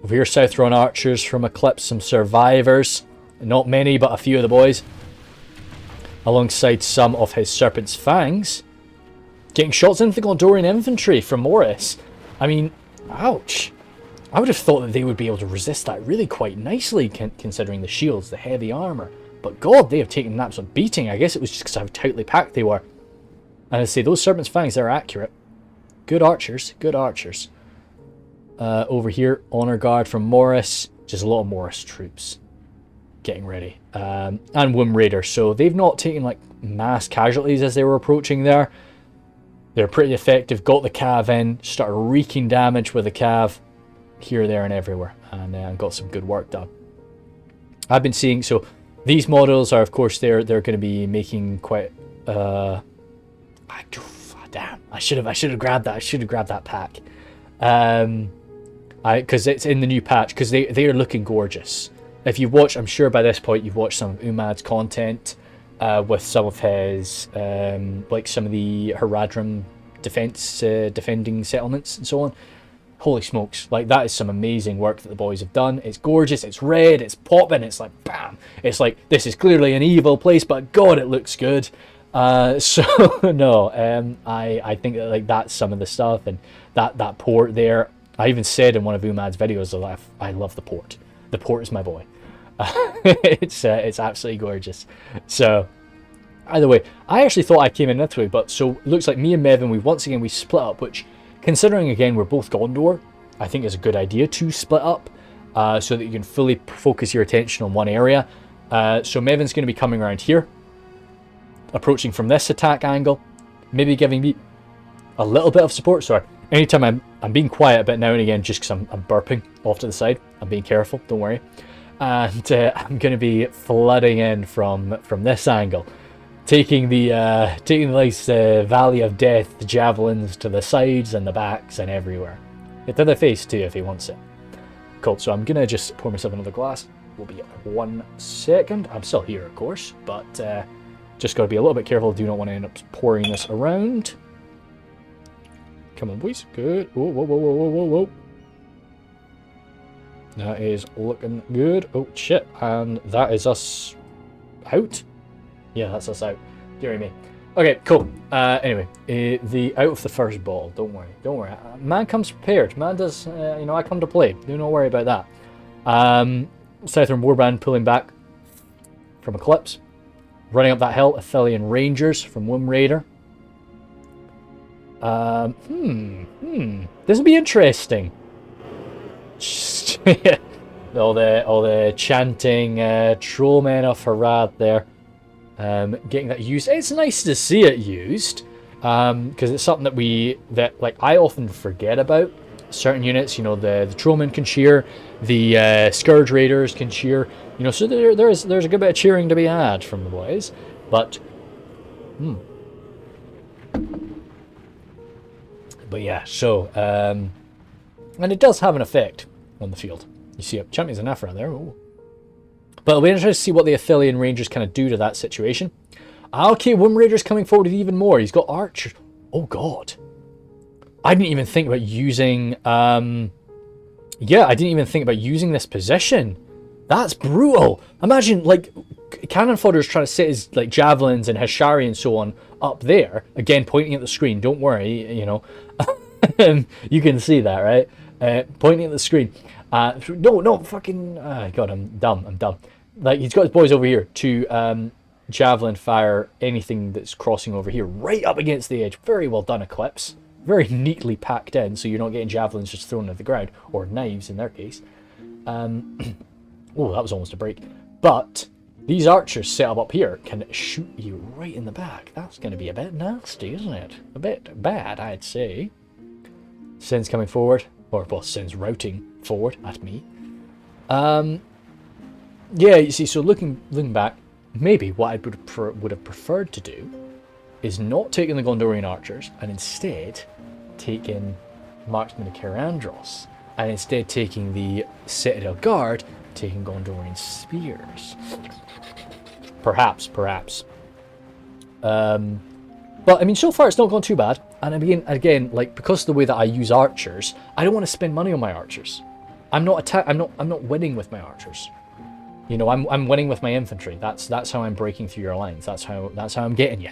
Over here, South-Run archers from Eclipse, some survivors. Not many, but a few of the boys. Alongside some of his Serpent's Fangs. Getting shots into the Gondorian infantry from Morris. I mean, ouch. I would have thought that they would be able to resist that really quite nicely, considering the shields, the heavy armor. But God, they have taken an absolute beating. I guess it was just because how tightly packed they were. And I say, those Serpent's Fangs, they're accurate. Good archers, good archers. Over here, Honor Guard from Morris. Just a lot of Morris troops getting ready. And Womb Raiders. So they've not taken like mass casualties as they were approaching there. They're pretty effective. Got the cav in. Started wreaking damage with the cav. Here, there, and everywhere, and got some good work done. I've been seeing, so these models are, of course, they're going to be making quite. Damn, I should have grabbed that. I should have grabbed that pack, because it's in the new patch. Because they are looking gorgeous. If you watch, I'm sure by this point you've watched some of Umad's content with some of his like some of the Haradrim defending settlements and so on. Holy smokes, like that is some amazing work that the boys have done. It's gorgeous, it's red, it's popping, it's like bam. It's like, this is clearly an evil place, but God, it looks good. So no, I think that like that's some of the stuff, and that port there. I even said in one of Umad's videos that I love the port. The port is my boy. It's absolutely gorgeous. So either way, I actually thought I came in this way, but so it looks like me and Mevin, we split up, which, considering again we're both Gondor, I think it's a good idea to split up. so that you can fully focus your attention on one area. So Mevin's going to be coming around here, approaching from this attack angle, maybe giving me a little bit of support. Sorry, anytime I'm being quiet a bit now and again, just because I'm burping off to the side. I'm being careful, don't worry. And I'm going to be flooding in from this angle, taking the nice Valley of Death javelins to the sides and the backs and everywhere. To the face too if he wants it. Cool, so I'm going to just pour myself another glass. Will be 1 second. I'm still here, of course, but just got to be a little bit careful. Do not want to end up pouring this around. Come on, boys. Good. Whoa, whoa, whoa, whoa, whoa, whoa, whoa. That is looking good. Oh, shit. And that is us out? Yeah, that's us out. Deary me. Okay, cool. Anyway, the out of the first ball. Don't worry. Don't worry. Man comes prepared. Man does, I come to play. Do not worry about that. Southern Warband pulling back from Eclipse. Running up that hill, Athelian Rangers from Womb Raider. This will be interesting. all the chanting trollmen of Harad there, getting that used. It's nice to see it used, because it's something that I often forget about. Certain units, the trollmen can cheer, the Scourge Raiders can cheer, so there's a good bit of cheering to be had from the boys, but yeah, so and it does have an effect on the field. You see Champions of Nafra there. Ooh. But it'll be interesting to see what the Athelian Rangers kind of do to that situation. Okay, Womb Raider's coming forward with even more. He's got archers. Oh god. I didn't even think about using I didn't even think about using this position. That's brutal. Imagine cannon fodder's trying to set his javelins and Hashari and so on up there. Again, pointing at the screen. Don't worry, you can see that, right? Pointing at the screen. No, fucking... God, I'm dumb. He's got his boys over here to javelin fire anything that's crossing over here, right up against the edge. Very well done, Eclipse. Very neatly packed in, so you're not getting javelins just thrown at the ground, or knives in their case. Oh, that was almost a break. But these archers set up here can shoot you right in the back. That's going to be a bit nasty, isn't it? A bit bad, I'd say. Sin's coming forward. Or, well, Sin's routing forward at me. Yeah, you see, so looking back, maybe what I would have preferred to do is not taking the Gondorian archers, and instead taking Marksmen of Kerandros, and instead taking the Citadel Guard, taking Gondorian spears. Perhaps. But I mean, so far it's not gone too bad. And again, because of the way that I use archers, I don't want to spend money on my archers. I'm not winning with my archers. I'm winning with my infantry. That's how I'm breaking through your lines. That's how I'm getting you.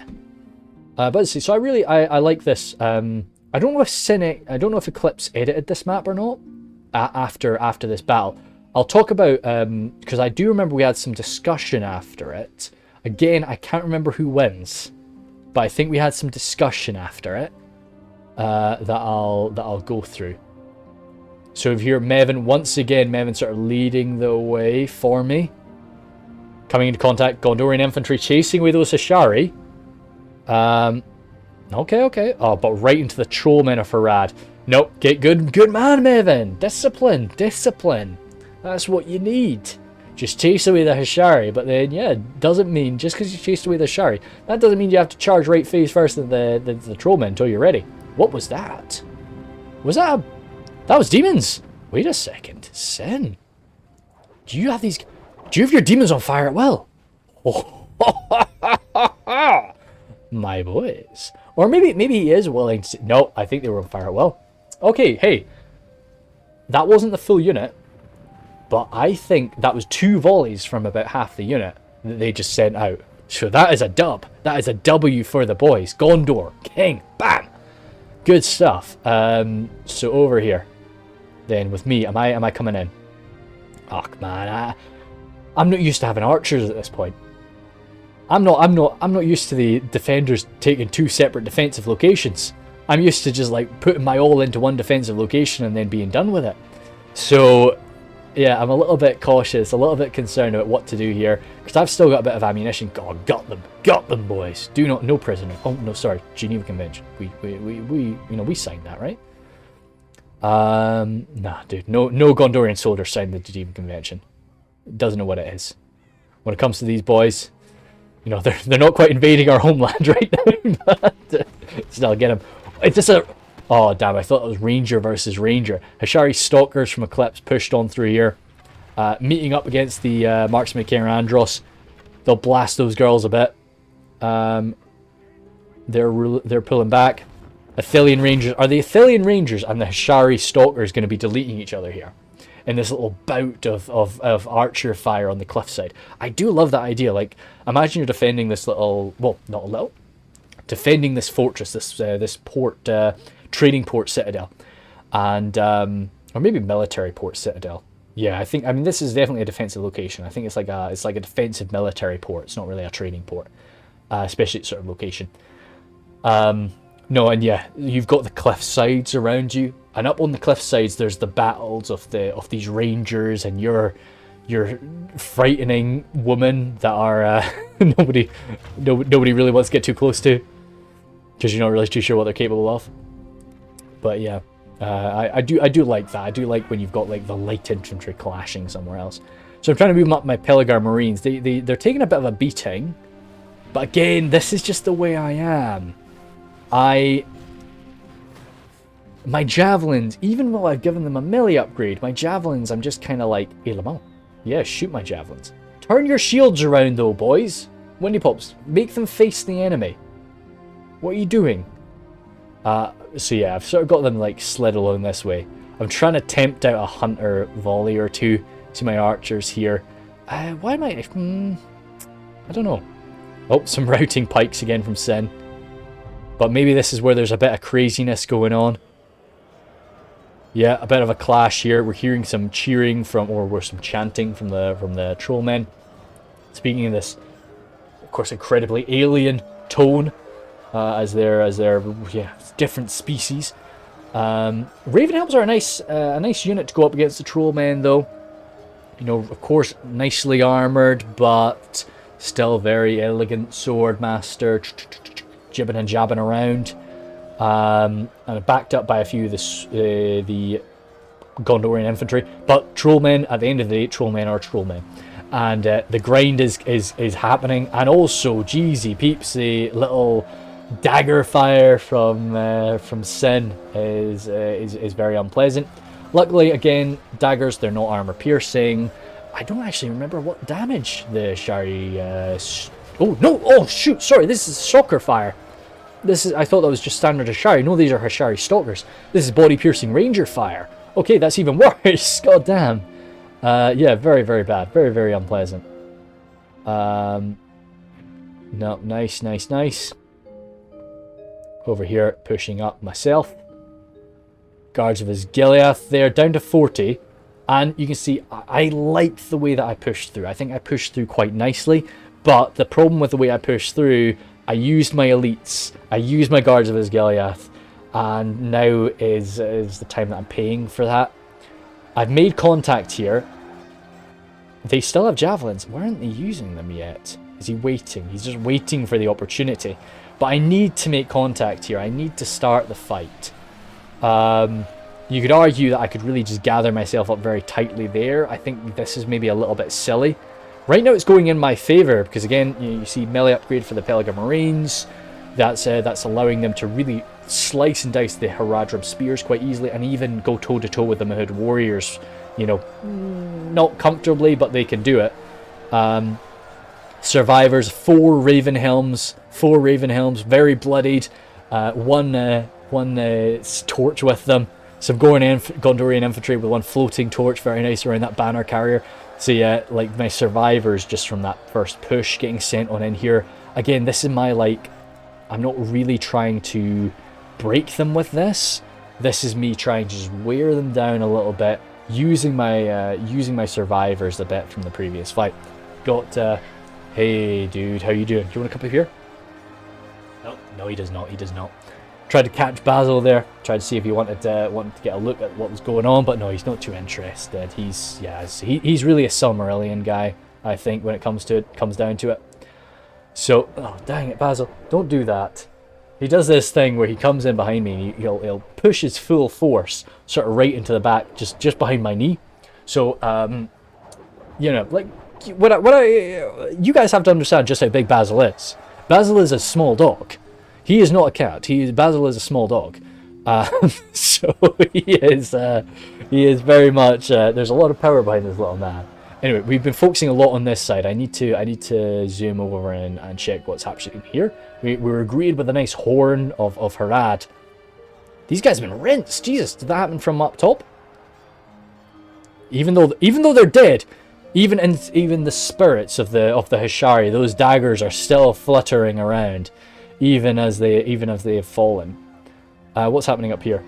But see, so I like this. I don't know if Eclipse edited this map or not after this battle. I'll talk about because I do remember we had some discussion after it. Again, I can't remember who wins, but I think we had some discussion after it that I'll go through. So if you're Mevin, once again, Mevin sort of leading the way for me. Coming into contact, Gondorian infantry chasing away those Hashari. Okay. Oh, but right into the trollmen of Harad. Nope, get good man, Mevin. Discipline. That's what you need. Just chase away the Hashari, but then, yeah, doesn't mean, just because you chased away the Hashari, that doesn't mean you have to charge right face first at the trollmen until you're ready. What was that? That was demons! Wait a second. Sin. Do you have your demons on fire at will? My boys. Or maybe he is willing to... No, I think they were on fire at will. Okay, hey. That wasn't the full unit. But I think that was 2 volleys from about half the unit that they just sent out. So that is a dub. That is a W for the boys. Gondor. King. Bam. Good stuff. So over here. Then with me, am I coming in? Oh man, I'm not used to having archers at this point. I'm not used to the defenders taking 2 separate defensive locations. I'm used to just putting my all into one defensive location and then being done with it. So Yeah, I'm a little bit cautious, a little bit concerned about what to do here, because I've still got a bit of ammunition. God, got them, boys. Do not, no prisoner. Oh no, sorry, Geneva Convention. We we signed that, right? Nah, dude, no Gondorian soldier signed the Geneva Convention. Doesn't know what it is. When it comes to these boys, they're not quite invading our homeland right now, but still get them. It's just a. Oh, damn, I thought it was Ranger versus Ranger. Hashari Stalkers from Eclipse pushed on through here. Meeting up against the Marksman King Andros. They'll blast those girls a bit. They're pulling back. Athelian Rangers. Are the Athelian Rangers and the Hashari Stalkers going to be deleting each other here? In this little bout of archer fire on the cliffside. I do love that idea. Like, imagine you're defending this little... Well, not a little. Defending this fortress, this port... trading port citadel, and or maybe military port citadel. Yeah, I mean this is definitely a defensive location. I think it's like a defensive military port. It's not really a trading port, especially at sort of location. No, and yeah, you've got the cliff sides around you, and up on the cliff sides there's the battles of these rangers and your frightening women that are nobody really wants to get too close to, because you're not really too sure what they're capable of. But yeah, I do like that. I do like when you've got like the light infantry clashing somewhere else. So I'm trying to move up my Pelagar Marines. They're taking a bit of a beating, but again, this is just the way I am. My javelins, even though I've given them a melee upgrade, my javelins, I'm just kind of like, hey, Lamont, yeah, shoot my javelins. Turn your shields around though, boys. Windy Pops, make them face the enemy. What are you doing? So yeah, I've sort of got them like slid along this way. I'm trying to tempt out a hunter volley or two to my archers here. Why am I... I don't know. Oh, some routing pikes again from Sin. But maybe this is where there's a bit of craziness going on. Yeah, a bit of a clash here. We're hearing some cheering or some chanting from the trollmen. Speaking of this, of course, incredibly alien tone. As they're different species. Ravenhelms are a nice unit to go up against the trollmen, though. Of course, nicely armored, but still very elegant sword master, jibbing and jabbing around, and backed up by a few of the Gondorian infantry. But trollmen, at the end of the day, trollmen are trollmen. And the grind is happening, and also, jeezy peeps, the little dagger fire from Sin is very unpleasant. Luckily, again, daggers, they're not armor piercing. I don't actually remember what damage the Shari... oh, no! Oh, shoot! Sorry, this is shocker fire. I thought that was just standard Hashari. No, these are Hashari Stalkers. This is body-piercing ranger fire. Okay, that's even worse. God damn. Yeah, very, very bad. Very, very unpleasant. No, nice. Over here, pushing up myself. Guards of Osgiliath there, down to 40. And you can see, I like the way that I pushed through. I think I pushed through quite nicely. But the problem with the way I pushed through, I used my elites. I used my Guards of Osgiliath. And now is the time that I'm paying for that. I've made contact here. They still have javelins. Why aren't they using them yet? Is he waiting? He's just waiting for the opportunity. But I need to make contact here. I need to start the fight. You could argue that I could really just gather myself up very tightly there. I think this is maybe a little bit silly. Right now it's going in my favour because, again, you see melee upgrade for the Pelagar Marines. That's allowing them to really slice and dice the Haradrim spears quite easily and even go toe-to-toe with the Mahud warriors. Not comfortably, but they can do it. Survivors, 4 Ravenhelms, very bloodied. One torch with them. Some Gondorian infantry with one floating torch, very nice around that banner carrier. So yeah, like my survivors just from that first push getting sent on in here. Again, this is my I'm not really trying to break them with this. This is me trying to just wear them down a little bit, using my survivors a bit from the previous fight. Got hey dude, how you doing? Do you want a cup of beer? No, he does not. Tried to catch Basil there. Tried to see if he wanted to get a look at what was going on, but no, he's not too interested. He's really a Silmarillion guy, I think, when it comes down to it. So, oh dang it, Basil, don't do that. He does this thing where he comes in behind me and he'll push his full force sort of right into the back, just behind my knee. So, you know, like you guys have to understand just how big Basil is. Basil is a small dog. He is not a cat. Basil is a small dog. So he is very much. There's a lot of power behind this little man. Anyway, we've been focusing a lot on this side. I need to zoom over and check what's happening here. We're agreed with a nice horn of Harad. These guys have been rinsed. Jesus, did that happen from up top? Even though they're dead, even the spirits of the Hishari, those daggers are still fluttering around, even as they have fallen. What's happening up here?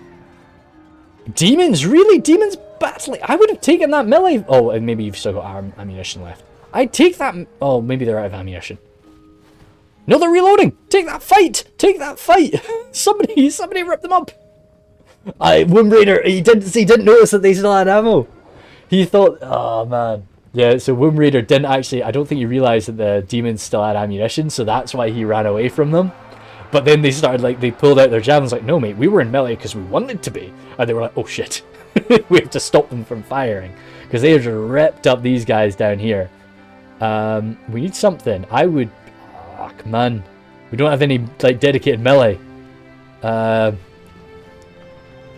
Demons, really? Demons battling? I would have taken that melee. Oh, and maybe you've still got ammunition left. I'd take that. Oh, maybe they're out of ammunition. No, they're reloading. Take that fight. Take that fight. Somebody rip them up. Womb Raider. He didn't notice that they still had ammo. He thought, oh man. Yeah, so Womb Raider didn't actually. I don't think he realized that the demons still had ammunition, so that's why he ran away from them. But then they started, like, they pulled out their javelins, like, no mate, we were in melee because we wanted to be. And they were like, oh shit, we have to stop them from firing. Because they just ripped up these guys down here. We need something. Fuck man. We don't have any, like, dedicated melee.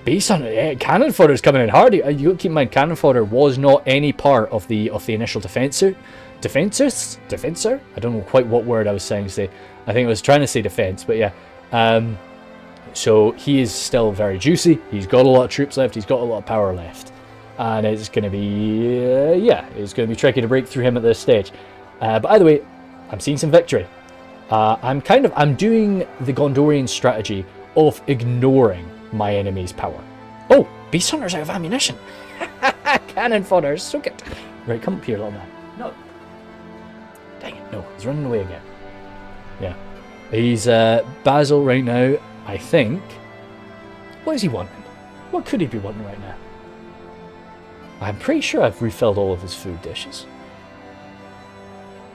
Base hunter, cannon fodder's coming in hard. You got to keep in mind, cannon fodder was not any part of the initial defensor? I don't know quite what word I was saying to say. I think I was trying to say defense, but yeah. So he is still very juicy. He's got a lot of troops left. He's got a lot of power left, and it's going to be it's going to be tricky to break through him at this stage. But either way, I'm seeing some victory. I'm doing the Gondorian strategy of ignoring my enemy's power. Oh, Beast Hunter's out of ammunition. Cannon fodder, soak it. Right, come up here, little man. No. Dang it, no, he's running away again. Yeah. He's Basil right now, I think. What is he wanting? What could he be wanting right now? I'm pretty sure I've refilled all of his food dishes.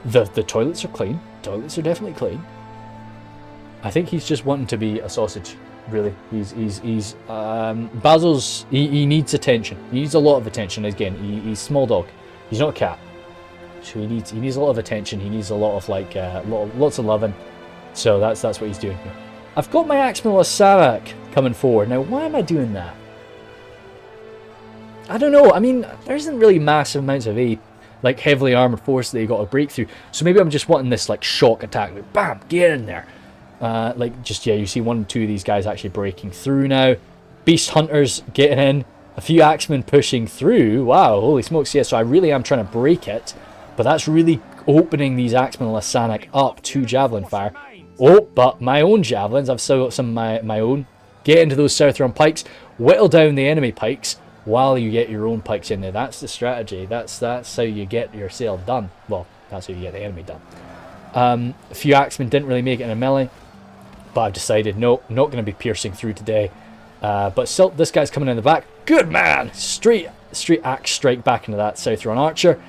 The toilets are clean. Toilets are definitely clean. I think he's just wanting to be a sausage. Really, he's Basil's. He needs attention. He needs a lot of attention. Again, he's a small dog. He's not a cat, so he needs a lot of attention. He needs a lot of lots of loving. So that's what he's doing here. I've got my Axmal Sarak coming forward now. Why am I doing that? I don't know. I mean, there isn't really massive amounts of heavily armored force that you got to break through. So maybe I'm just wanting this like shock attack. Like, bam, get in there. You see one and two of these guys actually breaking through now. Beast Hunters getting in. A few Axemen pushing through. Wow, holy smokes, yeah, so I really am trying to break it. But that's really opening these Axemen Lasanic up to javelin fire. Oh, but my own javelins, I've still got some of my own. Get into those Southron pikes. Whittle down the enemy pikes while you get your own pikes in there. That's the strategy. That's how you get your sale done. Well, that's how you get the enemy done. A few Axemen didn't really make it in a melee. But I've decided, no, not going to be piercing through today. But still, this guy's coming in the back. Good man! Straight axe strike back into that Southron archer.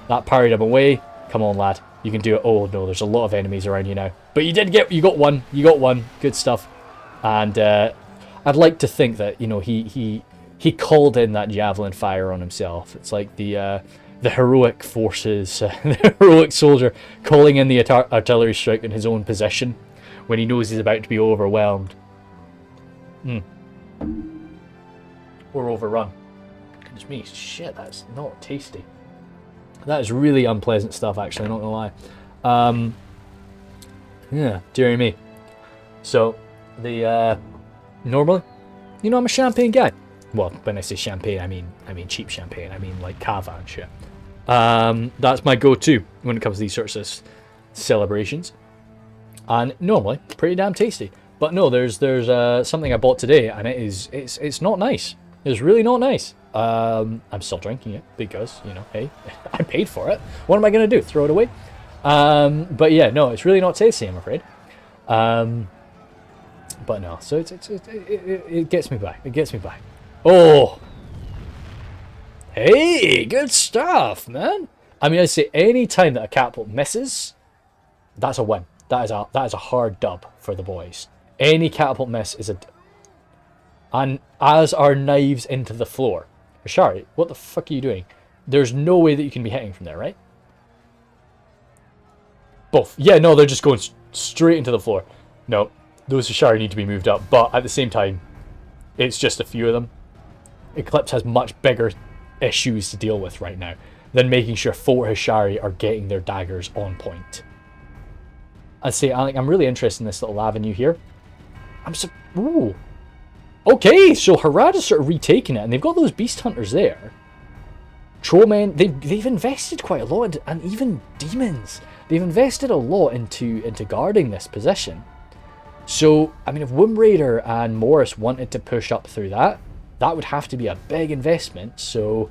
That parried him away. Come on, lad. You can do it. Oh, no, there's a lot of enemies around you now. But you got one. You got one. Good stuff. And I'd like to think that, you know, he called in that javelin fire on himself. It's like the heroic forces, the heroic soldier calling in the artillery strike in his own position when he knows he's about to be overwhelmed. Or overrun. Goodness me, shit, that's not tasty. That is really unpleasant stuff, actually, not gonna lie. Yeah, dearie me. So, normally, you know, I'm a champagne guy. Well, when I say champagne, I mean cheap champagne. I mean like cava and shit. That's my go-to when it comes to these sorts of celebrations. And normally, pretty damn tasty. But no, there's something I bought today, and it's not nice. It's really not nice. I'm still drinking it because, you know, hey, I paid for it. What am I gonna do? Throw it away? But yeah, no, it's really not tasty, I'm afraid. But no, so it gets me back. It gets me back. Oh! Hey, good stuff, man. I mean, I'd say any time that a catapult misses, that's a win. That is a hard dub for the boys. Any catapult miss is a... And as our knives into the floor. Hishari, what the fuck are you doing? There's no way that you can be hitting from there, right? Both. Yeah, no, they're just going straight into the floor. No, those Hishari need to be moved up. But at the same time, it's just a few of them. Eclipse has much bigger issues to deal with right now than making sure 4 Hishari are getting their daggers on point. I'd say I'm really interested in this little avenue here. Ooh. Okay, so Harad is sort of retaking it, and they've got those beast hunters there. Trollmen, they've invested quite a lot, and even demons. They've invested a lot into guarding this position. So, I mean, if Womb Raider and Morris wanted to push up through that would have to be a big investment. So,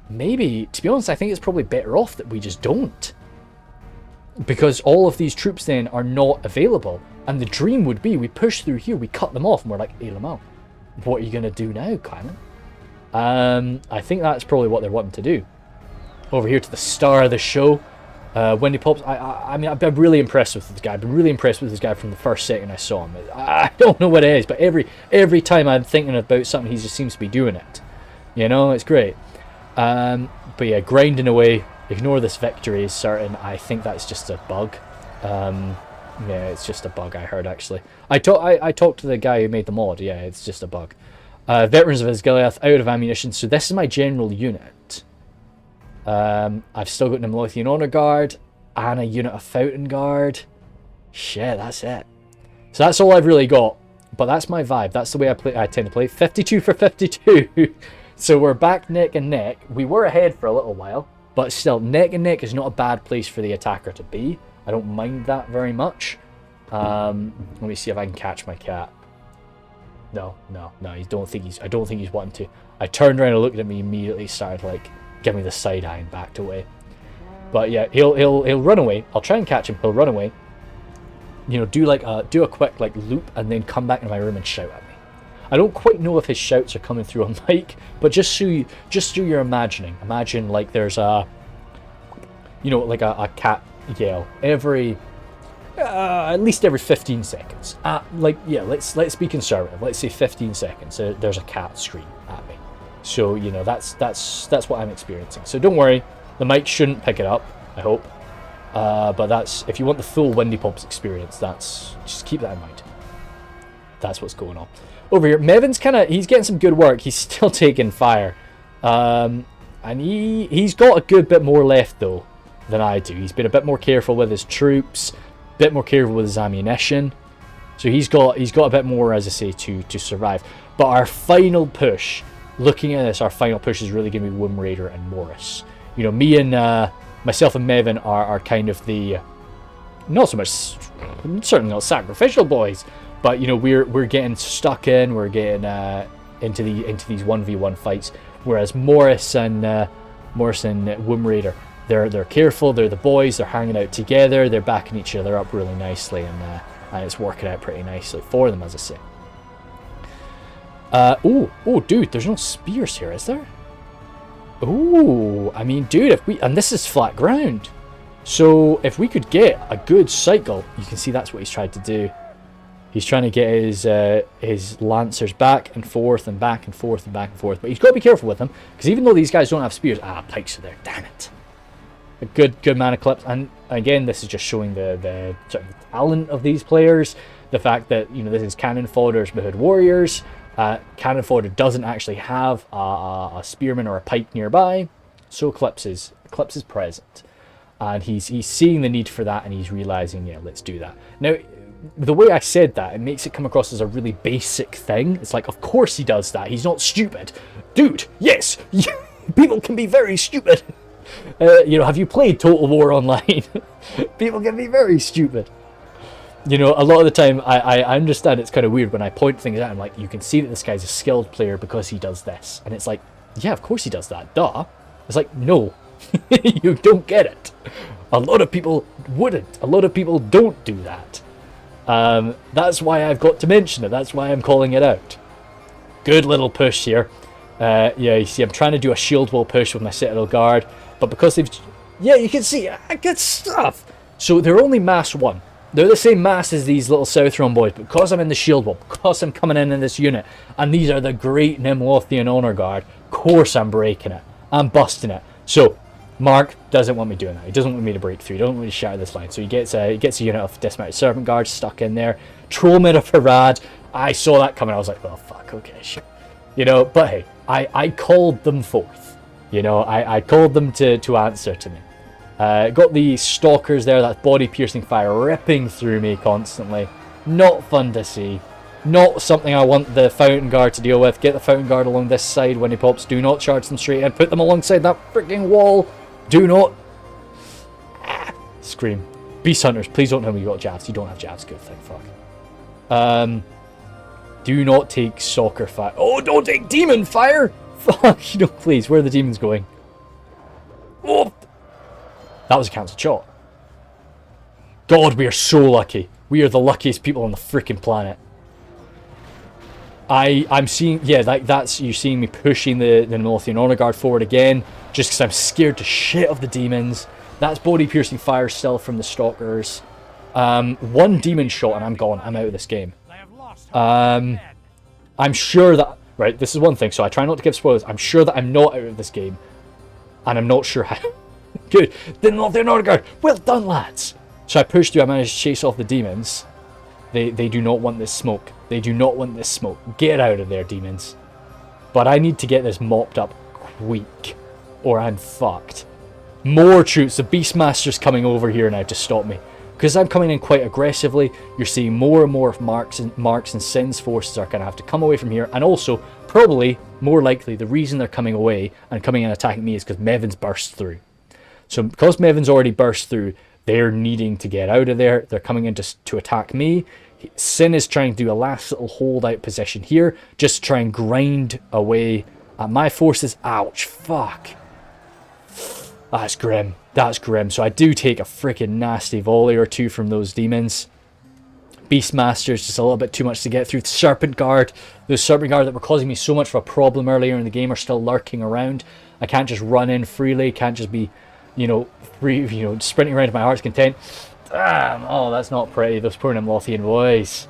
maybe, to be honest, I think it's probably better off that we just don't. Because all of these troops then are not available. And the dream would be, we push through here, we cut them off, and we're like, hey, Lamau, what are you going to do now, Clement? I think that's probably what they're wanting to do. Over here to the star of the show. Wendy Pops, I mean, I've been really impressed with this guy. I've been really impressed with this guy from the first second I saw him. I don't know what it is, but every time I'm thinking about something, he just seems to be doing it. You know, it's great. But yeah, grinding away. Ignore this victory is certain. I think that's just a bug. Yeah, it's just a bug, I heard, actually. I talked to the guy who made the mod. Yeah, it's just a bug. Veterans of Asgiliath, out of ammunition. So this is my general unit. I've still got Nimlothian Honor Guard and a unit of Fountain Guard. Shit, that's it. So that's all I've really got. But that's my vibe. That's the way I tend to play. 52 for 52. So we're back neck and neck. We were ahead for a little while. But still, neck and neck is not a bad place for the attacker to be. I don't mind that very much. Let me see if I can catch my cat. No, I don't think he's wanting to. I turned around and looked at me immediately, started like give me the side eye and backed away. But yeah, he'll run away. I'll try and catch him. He'll run away. You know, do a quick like loop and then come back into my room and shout at me. I don't quite know if his shouts are coming through on mic, but just through your imagining. Imagine like there's a, you know, like a cat yell every at least every 15 seconds. Like yeah, let's be conservative. Let's say 15 seconds. There's a cat scream at me. So you know that's what I'm experiencing. So don't worry, the mic shouldn't pick it up. I hope. But that's if you want the full Windy Pops experience. Just keep that in mind. That's what's going on. Over here, Mevin's he's getting some good work. He's still taking fire. And he's got a good bit more left, though, than I do. He's been a bit more careful with his troops, a bit more careful with his ammunition. So he's got a bit more, as I say, to survive. But our final push, looking at this, our final push is really going to be Womb Raider and Morris. You know, me and myself and Mevin are kind of the, not so much, certainly not sacrificial boys. But you know we're getting stuck in, we're getting into these 1v1 fights, whereas Morris and Womb Raider, they're careful, they're the boys, they're hanging out together, they're backing each other up really nicely, and it's working out pretty nicely for them, as I say. Oh, dude, there's no spears here, is there? Oh, I mean, dude, and this is flat ground, so if we could get a good cycle, you can see that's what he's tried to do. He's trying to get his lancers back and forth and back and forth and back and forth. But he's got to be careful with them, because even though these guys don't have spears, pikes are there. Damn it! A good mana clip. And again, this is just showing the sort of talent of these players. The fact that this is Cannon Fodder's Mahood Warriors. Cannon Fodder doesn't actually have a spearman or a pike nearby, so Eclipse is present, and he's seeing the need for that, and he's realizing, yeah, let's do that now. The way I said that, it makes it come across as a really basic thing. It's like, of course he does that. He's not stupid. Dude, yes! People can be very stupid. Have you played Total War Online? People can be very stupid. A lot of the time, I understand it's kind of weird when I point things out. I'm like, you can see that this guy's a skilled player because he does this. And it's like, yeah, of course he does that. Duh. It's like, no. You don't get it. A lot of people wouldn't. A lot of people don't do that. That's why I've got to mention it. That's why I'm calling it out. Good little push here. Yeah, you see, I'm trying to do a shield wall push with my Citadel Guard, but because they've... Yeah, you can see, good stuff. So they're only mass 1. They're the same mass as these little Southron boys, but because I'm in the shield wall, because I'm coming in this unit, and these are the great Nimlothian Honor Guard, of course I'm breaking it. I'm busting it. So, Mark doesn't want me doing that. He doesn't want me to break through. He doesn't want me to shatter this line. So he gets a unit of dismounted Serpent Guards stuck in there. Trollman of Harad. I saw that coming. I was like, well, fuck, okay, sure. You know, but hey, I called them forth. You know, I called them to answer to me. Got the Stalkers there, that body-piercing fire ripping through me constantly. Not fun to see. Not something I want the Fountain Guard to deal with. Get the Fountain Guard along this side when he pops. Do not charge them straight in. Put them alongside that freaking wall. Do not... Scream. Beast Hunters, please don't tell me you got jabs. You don't have jabs. Good, thank fuck. Do not take Stalker fire. Oh, don't take Demon fire! Fuck, you know, please. Where are the demons going? Oh! That was a cancelled shot. God, we are so lucky. We are the luckiest people on the freaking planet. I'm seeing, yeah, like that's, you're seeing me pushing the Nimlothian Honor Guard forward again, just because I'm scared to shit of the demons. That's body-piercing fire still from the Stalkers. One demon shot and I'm gone. I'm out of this game. I'm sure that, right, this is one thing, so I try not to give spoilers. I'm sure that I'm not out of this game, and I'm not sure how. Good. The Nimlothian Honor Guard. Well done, lads. So I pushed through. I managed to chase off the demons. They do not want this smoke. They do not want this smoke. Get out of there, demons. But I need to get this mopped up quick, or I'm fucked. More troops. The Beastmaster's coming over here now to stop me. Because I'm coming in quite aggressively, you're seeing more and more of Marks and Sin's forces are going to have to come away from here. And also, probably, more likely, the reason they're coming away and coming and attacking me is because Mevin's burst through. So because Mevin's already burst through, they're needing to get out of there. They're coming in to attack me. Sin is trying to do a last little holdout position here, just to try and grind away at my forces. Ouch, fuck. That's grim. That's grim. So I do take a freaking nasty volley or two from those demons. Beastmaster's just a little bit too much to get through. Serpent Guard. Those Serpent Guard that were causing me so much of a problem earlier in the game are still lurking around. I can't just run in freely. Can't just be, you know, free, you know, sprinting around to my heart's content. Damn. Oh, that's not pretty. Those poor Nimlothian boys.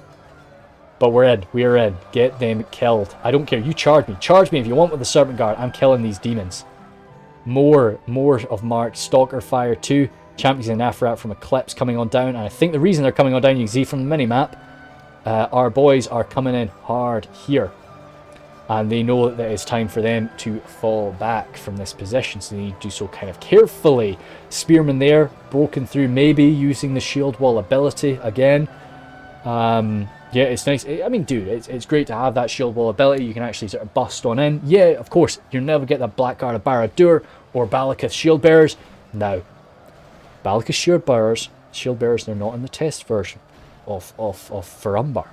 But we're in. We are in. Get them killed. I don't care. You charge me. Charge me if you want with the Serpent Guard. I'm killing these demons. More of Mark's Stalker fire too. Champions in Afarat from Eclipse coming on down. And I think the reason they're coming on down, you can see from the minimap, our boys are coming in hard here. And they know that it's time for them to fall back from this position. So they need to do so kind of carefully. Spearman there, broken through, maybe using the shield wall ability again. Yeah, it's nice. I mean, dude, it's great to have that shield wall ability. You can actually sort of bust on in. Yeah, of course, you'll never get the Blackguard of Barad-dûr or Balakith shield bearers. No. Balakith shield bearers, they're not in the test version of Ferumbar.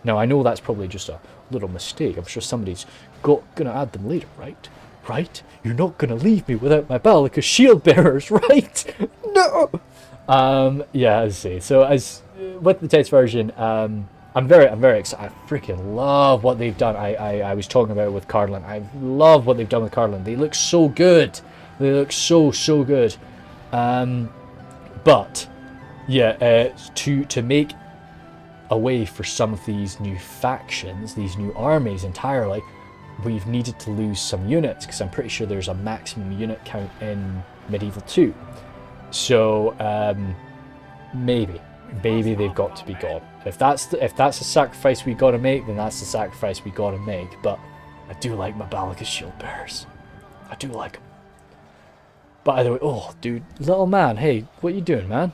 Now, I know that's probably just a little mistake. I'm sure somebody's gonna add them later, right? Right? You're not gonna leave me without my Balakith shield bearers, right? No! Yeah, as I say, so as with the test version, I'm very excited. I freaking love what they've done. I was talking about it with Cardlin. I love what they've done with Cardlin. They look so good. They look so good. But yeah, to make a way for some of these new factions, these new armies entirely, we've needed to lose some units, because I'm pretty sure there's a maximum unit count in Medieval 2. So maybe they've got to be gone. If that's a sacrifice we got to make, then that's the sacrifice we got to make. But I do like my Balakith shield bearers. I do like them. But either way, oh dude, little man, hey, what you doing, man?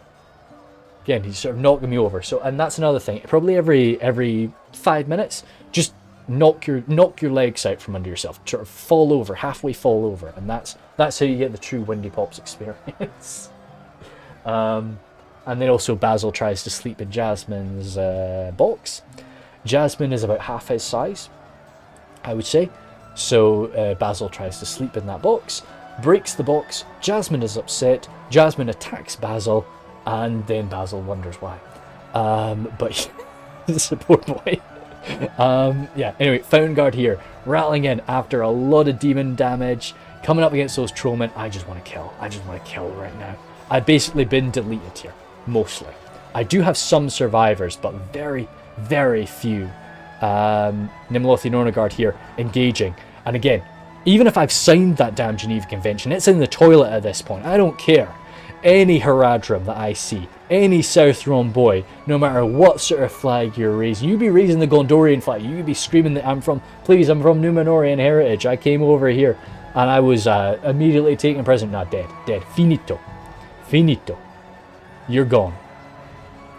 Again, he's sort of knocking me over. So, and that's another thing. Probably every 5 minutes, just knock your legs out from under yourself. Sort of fall over, halfway fall over, and that's how you get the true Windy Pops experience. And then also Basil tries to sleep in Jasmine's box. Jasmine is about half his size, I would say. So Basil tries to sleep in that box, breaks the box. Jasmine is upset. Jasmine attacks Basil, and then Basil wonders why. But this poor boy. Yeah, anyway, Fountain Guard here, rattling in after a lot of demon damage, coming up against those trollmen. I just want to kill. I just want to kill right now. I've basically been deleted here, mostly. I do have some survivors, but very, very few. Nimlothian Honor Guard here, engaging. And again, even if I've signed that damn Geneva Convention, it's in the toilet at this point. I don't care. Any Haradrim that I see, any South Ron boy, no matter what sort of flag you're raising, you be raising the Gondorian flag, you be screaming that I'm from Numenorian heritage, I came over here, and I was immediately taken prisoner. Not dead. Finito. You're gone.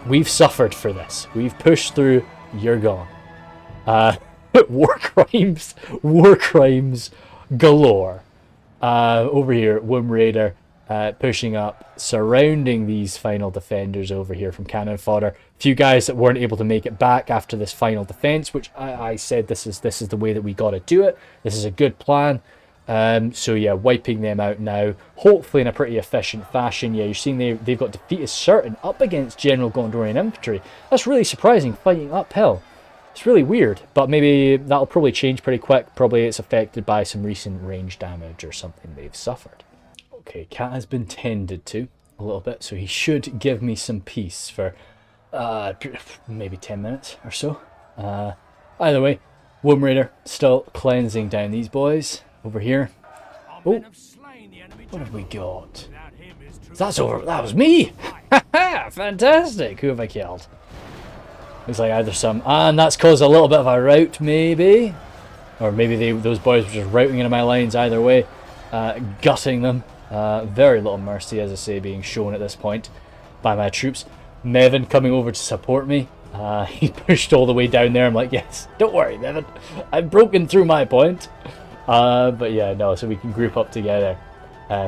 We've suffered for this. We've pushed through, you're gone. War crimes galore. Over here, Womb Raider. Pushing up, surrounding these final defenders over here from cannon fodder. A few guys that weren't able to make it back after this final defense, which I said this is the way that we got to do it. This is a good plan. So yeah, wiping them out now, hopefully in a pretty efficient fashion. Yeah, you're seeing they've got defeat is certain up against General Gondorian infantry. That's really surprising, fighting uphill. It's really weird, but maybe that'll probably change pretty quick. Probably it's affected by some recent range damage or something they've suffered. Okay, cat has been tended to a little bit, so he should give me some peace for maybe 10 minutes or so. Either way, Womb Raider still cleansing down these boys over here. Oh, what have we got? That's over. That was me! Fantastic! Who have I killed? Looks like either some... And that's caused a little bit of a rout, maybe? Or maybe those boys were just routing into my lines either way. Gutting them. Very little mercy, as I say, being shown at this point by my troops. Mevin coming over to support me. He pushed all the way down there. I'm like, yes, don't worry, Mevin. I've broken through my point. But yeah, no, so we can group up together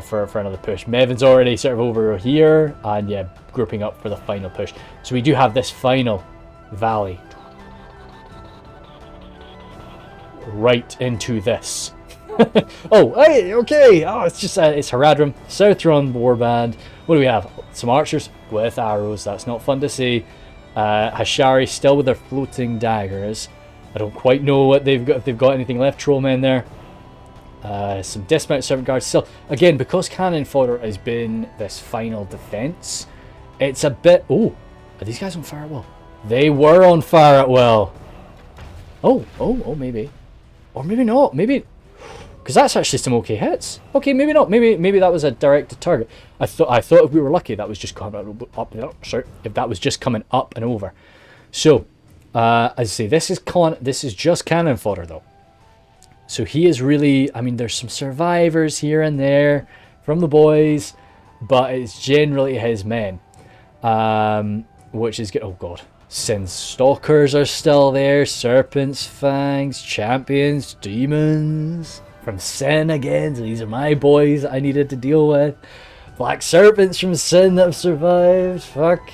for another push. Mevin's already sort of over here. And yeah, grouping up for the final push. So we do have this final valley. Right into this. Oh, hey, okay. Oh, it's just it's Haradrim, South Ron Warband. What do we have? Some archers with arrows. That's not fun to see. Hashari still with their floating daggers. I don't quite know what they've got. If they've got anything left. Trollmen there. Some dismount servant guards still. Again, because cannon fodder has been this final defense, it's a bit. Oh, are these guys on fire at will? They were on fire at will. Oh, maybe, or maybe not. Maybe. Because that's actually some okay hits. Okay, maybe not. Maybe that was a directed target. I thought if we were lucky, that was just coming up. Sorry, if that was just coming up and over. So, as I say, this is just cannon fodder though. So he is really. I mean, there's some survivors here and there from the boys, but it's generally his men, which is good. Oh god, Sin Stalkers are still there. Serpents, Fangs, Champions, Demons. From Sin again, so these are my boys I needed to deal with. Black Serpents from Sin that have survived. Fuck.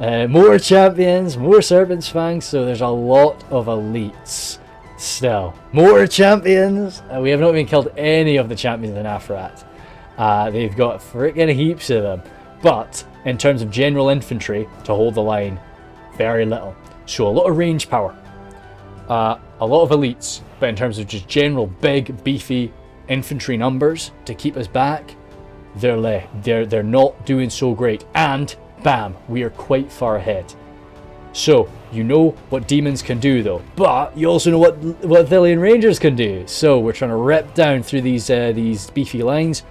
More Champions, more Serpents, Fangs. So there's a lot of elites still. More Champions. We have not even killed any of the Champions in Afarat. They've got freaking heaps of them. But in terms of general infantry to hold the line, very little. So a lot of range power. A lot of elites, but in terms of just general big, beefy infantry numbers to keep us back, they're not doing so great. And bam, we are quite far ahead. So you know what demons can do though, but you also know what Thillian Rangers can do. So we're trying to rip down through these beefy lines,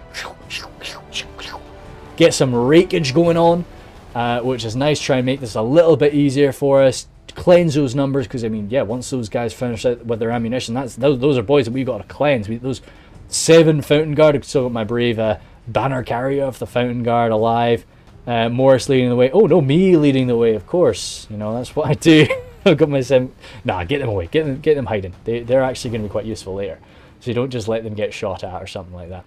get some rakeage going on, which is nice. Try and make this a little bit easier for us. Cleanse those numbers, because I mean, yeah, once those guys finish out with their ammunition, those are boys that we've got to cleanse. Those 7 Fountain Guard. I've still got my brave banner carrier of the Fountain Guard alive. Morris leading the way. Oh no, me leading the way, of course. You know, that's what I do. I've got my 7. Nah, get them away. Get them hiding. They're actually going to be quite useful later. So you don't just let them get shot at or something like that.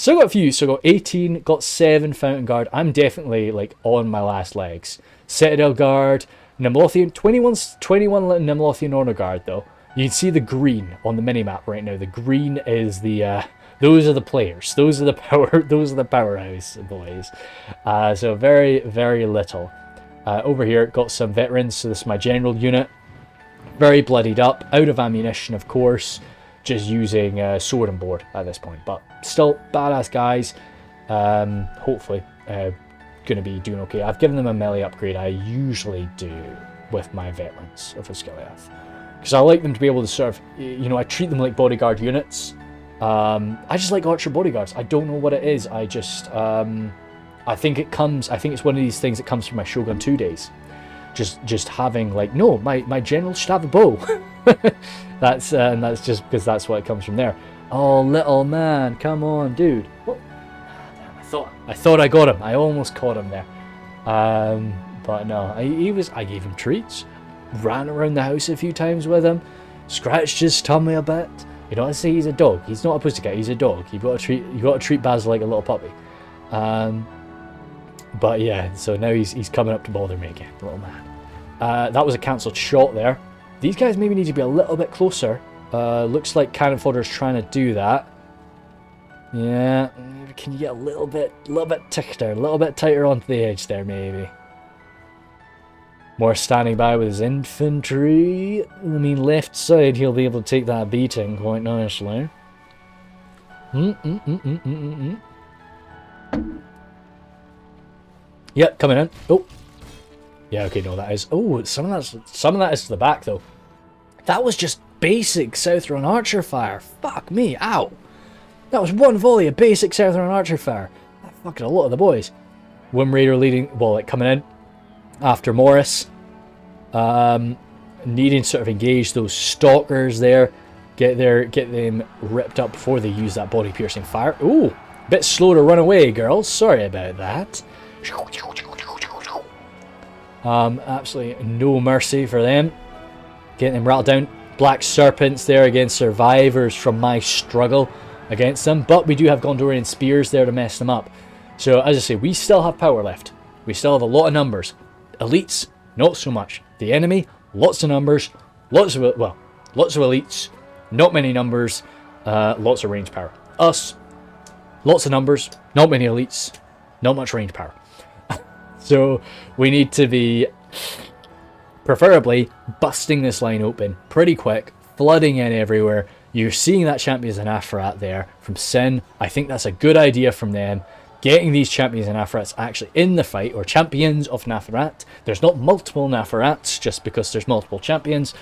So I got a few. So I got 18, got 7 Fountain Guard. I'm definitely like on my last legs. Citadel Guard. Nimlothian, 21 Nimlothian Honor Guard though. You can see the green on the minimap right now. The green is the those are the players. Those are the powerhouse boys. So very, very little. Over here, got some veterans. So this is my general unit. Very bloodied up, out of ammunition, of course. Just using sword and board at this point. But still, badass guys. Hopefully, going to be doing okay. I've given them a melee upgrade. I usually do with my veterans of Osgiliath. Because I like them to be able to sort of, you know, I treat them like bodyguard units. I just like archer bodyguards. I don't know what it is. I just, I think it's one of these things that comes from my Shogun 2 days. Just having like, no, my general should have a bow. That's just because that's what it comes from there. Oh, little man, come on, dude. What? I thought I got him. I almost caught him there. But no, I gave him treats. Ran around the house a few times with him. Scratched his tummy a bit. You know, I say he's a dog. He's not a pussycat. He's a dog. You got to treat Basil like a little puppy. But yeah, so now he's coming up to bother me again, little man. That was a cancelled shot there. These guys maybe need to be a little bit closer. Looks like Cannon Fodder's trying to do that. Yeah, can you get a little bit tighter, a little bit tighter onto the edge there, maybe. More standing by with his infantry. I mean, left side, he'll be able to take that beating quite nicely. Yeah, coming in. Oh, yeah. Okay, no, that is. Oh, some of that is to the back though. That was just basic Southron archer fire. Fuck me, ow. That was one volley of basic Southron archer fire. That fucking a lot of the boys. Wind Raider leading, well, like coming in after Morris. Needing to sort of engage those stalkers there. Get them ripped up before they use that body piercing fire. Ooh, bit slow to run away, girls. Sorry about that. Absolutely no mercy for them. Getting them rattled down. Black Serpents there against survivors from my struggle against them. But we do have Gondorian spears there to mess them up. So as I say, we still have power left. We still have a lot of numbers. Elites, not so much. The enemy, lots of numbers. Lots of elites. Not many numbers. Lots of range power. Us, lots of numbers. Not many elites. Not much range power. So we need to be preferably busting this line open pretty quick, flooding in everywhere. You're seeing that Champions in Afarat there from Sin. I think that's a good idea from them. Getting these Champions in Afarats actually in the fight, or Champions of Nafarat. There's not multiple Nafarats just because there's multiple champions.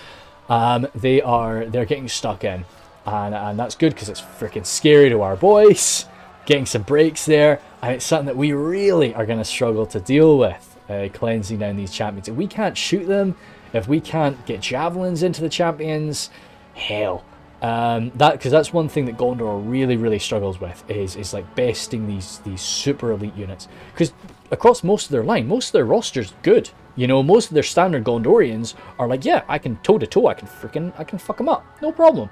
They're getting stuck in. And that's good because it's freaking scary to our boys. Getting some breaks there. And it's something that we really are going to struggle to deal with. Cleansing down these champions. If we can't shoot them, if we can't get javelins into the champions, hell. Because that's one thing that Gondor really struggles with is like besting these super elite units. Because across most of their line, most of their roster's good. You know, most of their standard Gondorians are like, yeah, I can toe to toe, I can fuck them up, no problem.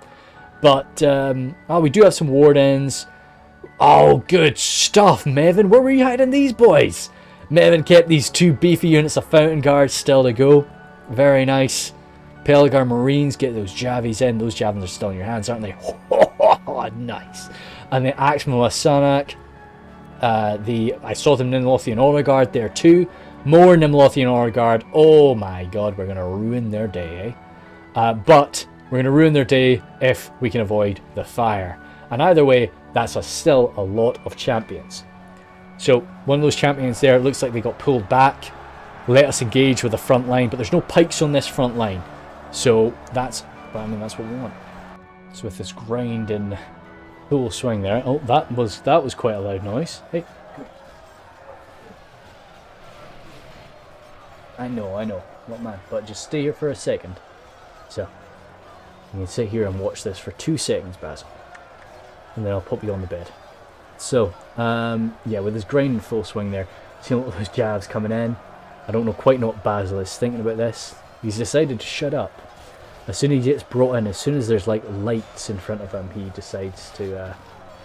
But we do have some wardens. Oh, good stuff, Mevin. Where were you hiding these boys? Mevin kept these two beefy units of Fountain Guards still to go. Very nice. Pelgar Marines, get those javies in. Those javelins are still in your hands, aren't they? Oh, nice. And the Axeman Wasanak. I saw them Nimlothian Honor Guard there too. More Nimlothian Honor Guard. Oh my god, we're going to ruin their day, eh? But we're going to ruin their day if we can avoid the fire. And either way, that's still a lot of champions. So one of those champions there, it looks like they got pulled back. Let us engage with the front line, but there's no pikes on this front line. So that's what we want. So with this grind in full swing there. Oh, that was quite a loud noise. Hey. I know, not man, but just stay here for a second. So you can sit here and watch this for 2 seconds, Basil, and then I'll pop you on the bed. So yeah, with this grind in full swing there, see all those jabs coming in. I don't quite know what Basil is thinking about this. He's decided to shut up. As soon as he gets brought in, as soon as there's like lights in front of him, he decides to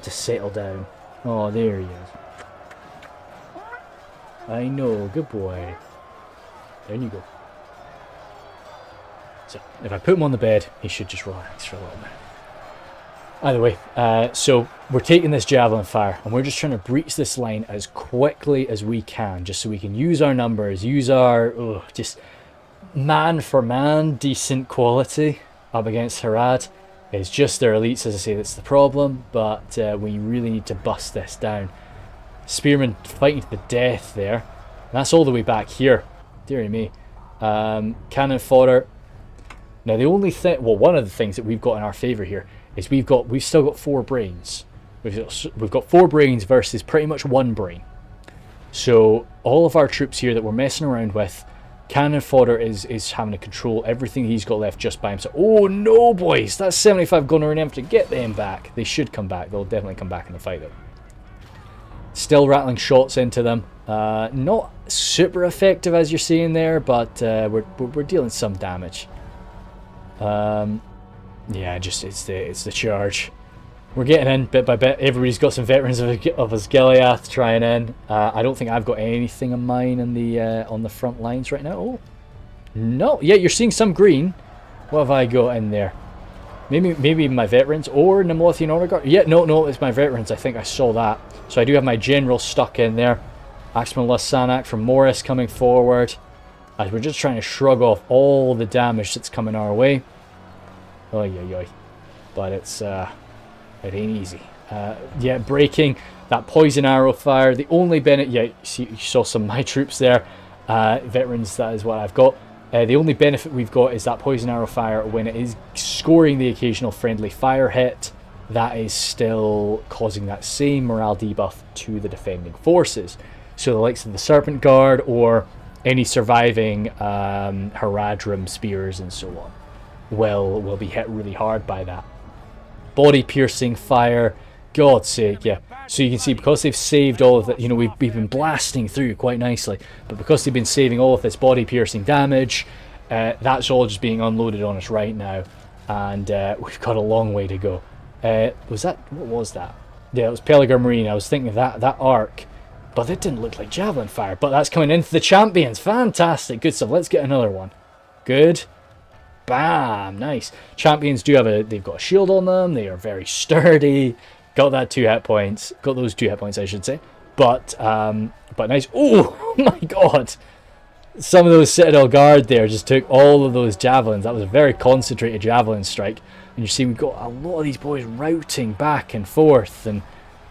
settle down. Oh, there he is. I know, good boy. There you go. So, if I put him on the bed, he should just relax for a little bit. Either way, so we're taking this javelin fire and we're just trying to breach this line as quickly as we can, just so we can use our numbers, use our just man for man decent quality up against Harad. It's just their elites, as I say, that's the problem, but we really need to bust this down. Spearmen fighting to the death there, and that's all the way back here. Dear me. Cannon fodder. Now the only thing, well, one of the things that we've got in our favour here is we've still got 4 brains. We've got 4 brains versus pretty much 1 brain. So all of our troops here that we're messing around with, cannon fodder is having to control everything he's got left just by himself. Oh no, boys, that's 75 Gondorian infantry. Get them back. They should come back. They'll definitely come back in the fight though. Still rattling shots into them. Not super effective as you're seeing there, but we're dealing some damage. Yeah, just it's the charge. We're getting in bit by bit. Everybody's got some veterans of his Gileath trying in. I don't think I've got anything of mine in the on the front lines right now. Oh no, yeah, you're seeing some green. What have I got in there? Maybe my veterans or Nemelothian Honor Guard. Yeah, no, it's my veterans. I think I saw that. So I do have my general stuck in there. Axeman Lassanak from Morris coming forward. As we're just trying to shrug off all the damage that's coming our way. Oy, oy, oy. But it's it ain't easy. Yeah, breaking that poison arrow fire. The only benefit, yeah, you saw some of my troops there. Veterans, that is what I've got. The only benefit we've got is that poison arrow fire when it is scoring the occasional friendly fire hit. That is still causing that same morale debuff to the defending forces. So the likes of the Serpent Guard or any surviving Haradrim spears and so on will be hit really hard by that. Body piercing fire, God's sake, yeah. So you can see because they've saved all of that, you know, we've been blasting through quite nicely, but because they've been saving all of this body piercing damage, that's all just being unloaded on us right now, and we've got a long way to go. What was that? Yeah, it was Peligre Marine. I was thinking of that arc, but it didn't look like javelin fire, but that's coming into the champions. Fantastic, good stuff. Let's get another one. Good. Bam, nice. Champions do have they've got a shield on them. They are very sturdy. Got that 2 hit points. Got those 2 hit points, I should say. But nice. Oh my God! Some of those Citadel Guard there just took all of those javelins. That was a very concentrated javelin strike. And you see we've got a lot of these boys routing back and forth, and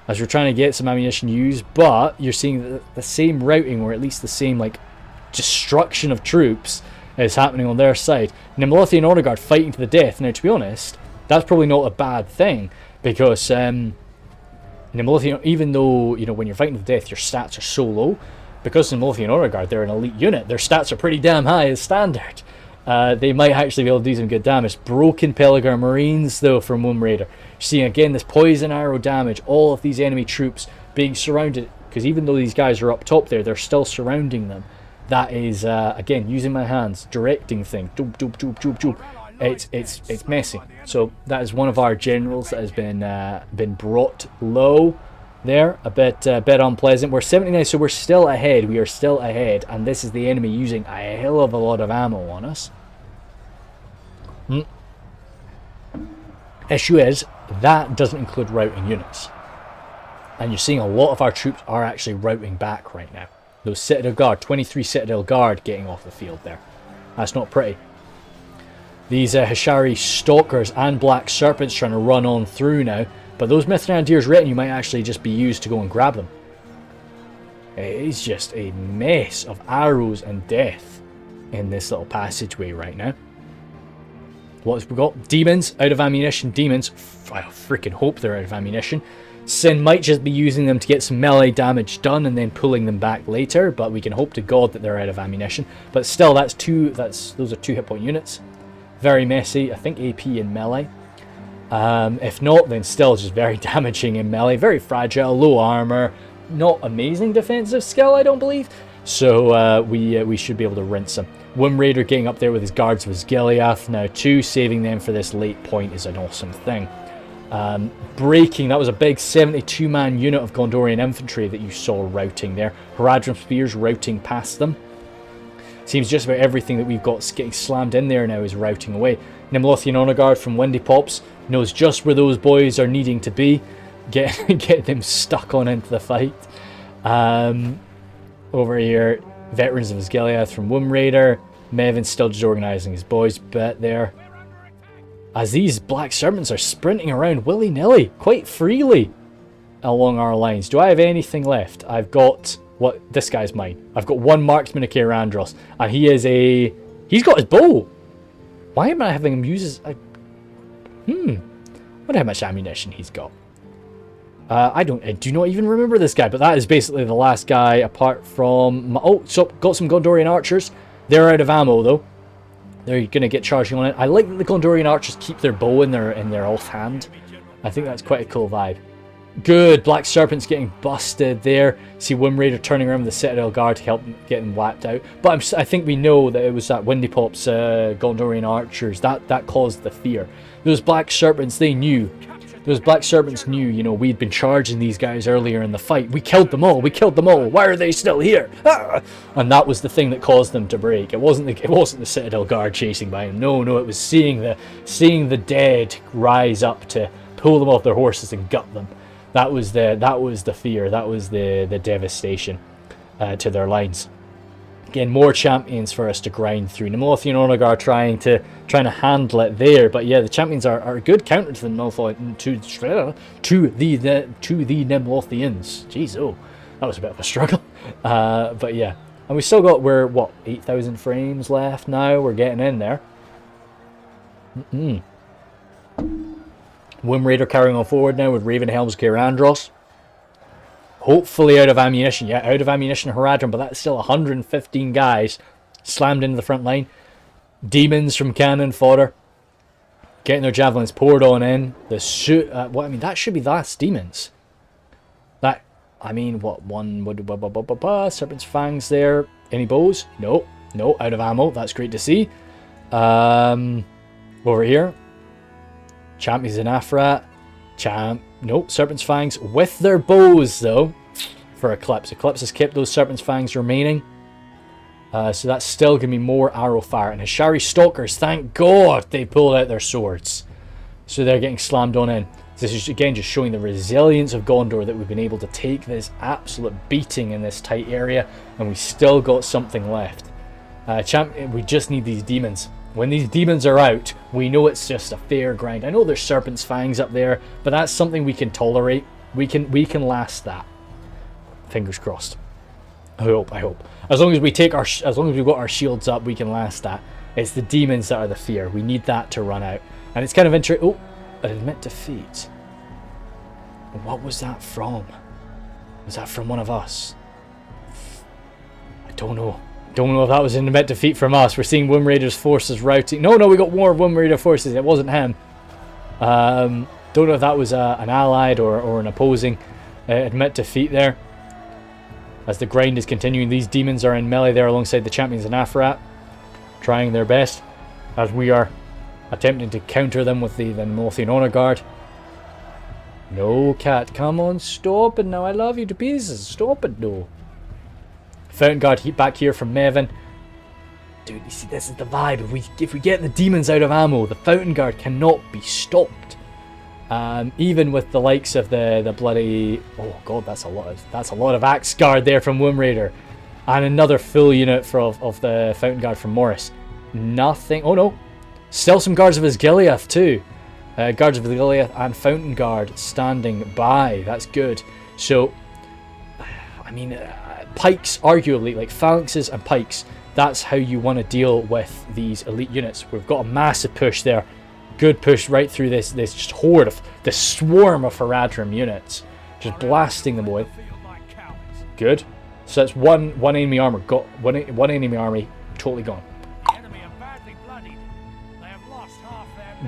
as we're trying to get some ammunition used, but you're seeing the same routing, or at least the same like destruction of troops is happening on their side. Nemelothian Honor Guard fighting to the death. Now, to be honest, that's probably not a bad thing, because Nemelothian, even though, you know, when you're fighting to the death, your stats are so low, because Nemelothian Honor Guard, they're an elite unit, their stats are pretty damn high as standard. They might actually be able to do some good damage. Broken Peligre Marines, though, from Womb Raider. You're seeing, again, this poison arrow damage, all of these enemy troops being surrounded, because even though these guys are up top there, they're still surrounding them. That is, again, using my hands, directing things. Doop, doop, doop, doop, doop. It's messy. So that is one of our generals that has been brought low there. A bit unpleasant. We're 79, so we're still ahead. We are still ahead, and this is the enemy using a hell of a lot of ammo on us. Issue is, that doesn't include routing units. And you're seeing a lot of our troops are actually routing back right now. Those Citadel Guard, 23 Citadel Guard getting off the field there. That's not pretty. These Hishari Stalkers and Black Serpents trying to run on through now. But those Mithrandir's retinue might actually just be used to go and grab them. It is just a mess of arrows and death in this little passageway right now. What have we got? Demons out of ammunition. Demons. I freaking hope they're out of ammunition. Sin might just be using them to get some melee damage done and then pulling them back later, but we can hope to God that they're out of ammunition. But still, those are 2 hit point units. Very messy. I think AP in melee. If not, then still just very damaging in melee. Very fragile, low armor, not amazing defensive skill, I don't believe. So we should be able to rinse them. Womb Raider getting up there with his guards of his Gileath now too. Saving them for this late point is an awesome thing. Breaking, that was a big 72-man unit of Gondorian infantry that you saw routing there. Haradrim spears routing past them. Seems just about everything that we've got getting slammed in there now is routing away. Nimlothian Honor Guard from Windy Pops knows just where those boys are needing to be. Get them stuck on into the fight. Over here, Veterans of Osgiliath from Womb Raider. Mevin still just organising his boys bit there. As these Black Serpents are sprinting around willy-nilly, quite freely, along our lines. Do I have anything left? I've got... What? This guy's mine. I've got one Marksman of Cairandros, and he is a... He's got his bow! Why am I having him use his... I wonder how much ammunition he's got. I do not even remember this guy, but that is basically the last guy apart from... so got some Gondorian archers. They're out of ammo, though. They're going to get charging on it. I like that the Gondorian archers keep their bow in their offhand. I think that's quite a cool vibe. Good. Black Serpent's getting busted there. See Womb Raider turning around with the Citadel Guard to help get them whacked out. But I think we know that it was that Windy Pop's Gondorian archers. That caused the fear. Those Black Serpents, they knew. Those Black Serpents knew, you know, we'd been charging these guys earlier in the fight. We killed them all. We killed them all. Why are they still here? Ah! And that was the thing that caused them to break. It wasn't the Citadel Guard chasing by him. No, it was seeing the dead rise up to pull them off their horses and gut them. That was the fear. That was the devastation to their lines. Again, more champions for us to grind through. Nimlothian Honor Guard trying to handle it there, but yeah, the champions are a good counter to the Nimlothians. Jeez, oh, that was a bit of a struggle. But yeah, and we still got, we're what, 8,000 frames left now. We're getting in there. Womb Raider carrying on forward now with Ravenhelm's Cairandros. Hopefully out of ammunition. Yeah, out of ammunition Haradrim, but that's still 115 guys slammed into the front line. Demons from cannon fodder. Getting their javelins poured on in. The that should be the last demons. Serpent's Fangs there. Any bows? No, out of ammo. That's great to see. Over here. Champions in Afrat. Serpent's Fangs with their bows, though, for Eclipse. Eclipse has kept those Serpent's Fangs remaining. So that's still going to be more arrow fire. And Hishari Stalkers, thank God they pulled out their swords. So they're getting slammed on in. This is, again, just showing the resilience of Gondor, that we've been able to take this absolute beating in this tight area, and we still got something left. We just need these demons. When these demons are out, we know it's just a fair grind. I know there's Serpent's Fangs up there, but that's something we can tolerate. We can last that. Fingers crossed. I hope. As long as we've got our shields up, we can last that. It's the demons that are the fear. We need that to run out. And it's kind of interesting. Oh, admit defeat. What was that from? Was that from one of us? I don't know. Don't know if that was an admit defeat from us. We're seeing Womb Raider's forces routing. No, we got more Womb Raider forces. It wasn't him. Don't know if that was an allied or an opposing admit defeat there. As the grind is continuing, these demons are in melee there alongside the champions in Afrat, trying their best as we are attempting to counter them with the Nimlothian Honor Guard. No, cat, come on, stop it now. I love you to pieces. Stop it, no. Fountain Guard back here from Mevin. Dude, you see, this is the vibe. If we get the demons out of ammo, the Fountain Guard cannot be stopped. Even with the likes of the bloody... Oh god, that's a lot of Axe Guard there from Womb Raider. And another full unit of the Fountain Guard from Morris. Nothing... Oh no. Still some Guards of Osgiliath too. Guards of Osgiliath and Fountain Guard standing by. That's good. So, I mean... pikes, arguably, like phalanxes and pikes, that's how you want to deal with these elite units. We've got a massive push there. Good push right through this just horde of this swarm of Haradrim units, just blasting them away. Good. So that's one enemy armor got one enemy army totally gone.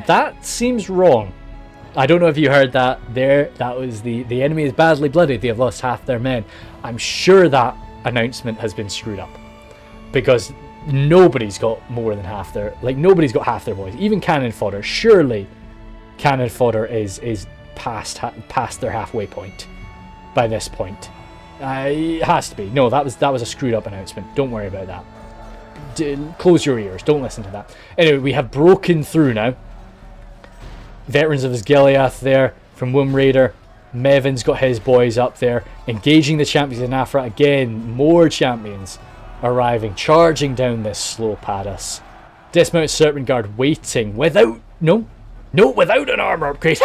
That seems wrong. I don't know if you heard that there. That was the enemy is badly bloodied. They have lost half their men. I'm sure that announcement has been screwed up, because nobody's got more than half their, nobody's got half their boys. Even cannon fodder. Surely cannon fodder is past their halfway point by this point. It has to be. No, that was a screwed up announcement. Don't worry about that. close your ears. Don't listen to that. Anyway, we have broken through now. Veterans of Osgiliath there from Womb Raider. Mevin's got his boys up there, engaging the champions in Afra. Again, more champions arriving, charging down this slope at us. Dismounted Serpent Guard waiting without... No, without an armor upgrade.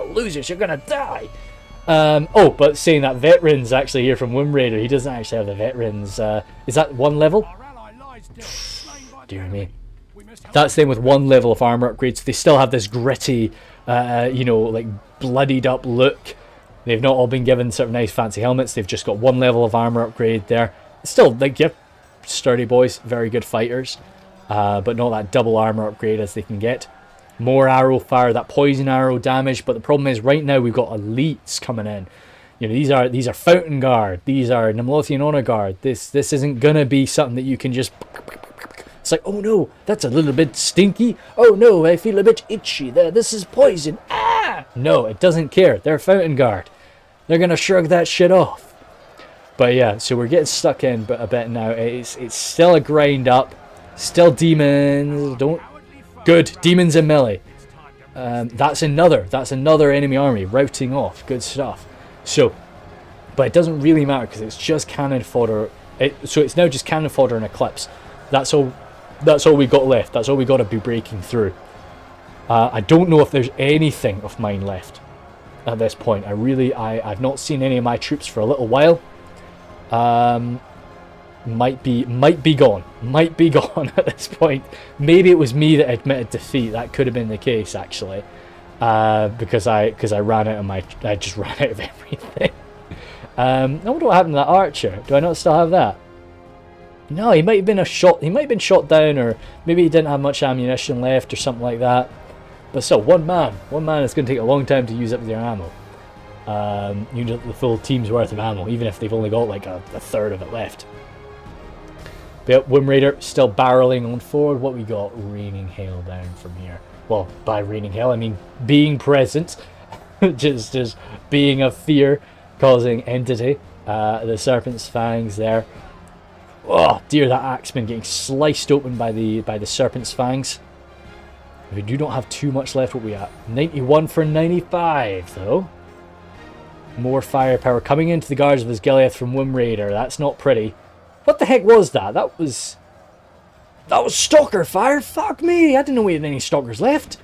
Losers, you're gonna die. Oh, but saying that, Veteran's actually here from Womb Raider. He doesn't actually have the Veterans. Is that 1 level? Dear me. That's them with 1 level of armor upgrades. They still have this gritty, you know, like bloodied up look. They've not all been given sort of nice fancy helmets. They've just got 1 level of armor upgrade there. Still, like, yeah, sturdy boys, very good fighters, but not that double armor upgrade as they can get. More arrow fire, that poison arrow damage, but the problem is right now we've got elites coming in. You know, these are Fountain Guard, these are Nimlothian Honor Guard. This isn't gonna be something that you can just... It's like, oh no, that's a little bit stinky. Oh no, I feel a bit itchy there. This is poison. Ah! No, it doesn't care. They're Fountain Guard. They're going to shrug that shit off. But yeah, so we're getting stuck in a bit now. It's still a grind up. Still demons. Good. Demons and melee. That's another enemy army routing off. Good stuff. So, but it doesn't really matter because it's just cannon fodder. So it's now just cannon fodder and Eclipse. That's all we got left. That's all we got to be breaking through. I don't know if there's anything of mine left at this point. I've not seen any of my troops for a little while. Might be gone. Might be gone at this point. Maybe it was me that admitted defeat. That could have been the case actually, because I ran out of I just ran out of everything. I wonder what happened to that archer. Do I not still have that? No, he might have been He might have been shot down, or maybe he didn't have much ammunition left, or something like that. But still, one man is going to take a long time to use up their ammo. You need the full team's worth of ammo, even if they've only got like a third of it left. But Womb Raider still barreling on forward. What we got? Raining hail down from here. Well, by raining hail, I mean being present, just being a fear-causing entity. The Serpent's Fangs there. Oh dear, that axeman getting sliced open by the Serpent's Fangs. We do not have too much left. What we at? 91 for 95 though. More firepower coming into the guards of Osgiliath from Womb Raider. That's not pretty. What the heck was that? That was stalker fire. Fuck me! I didn't know we had any stalkers left.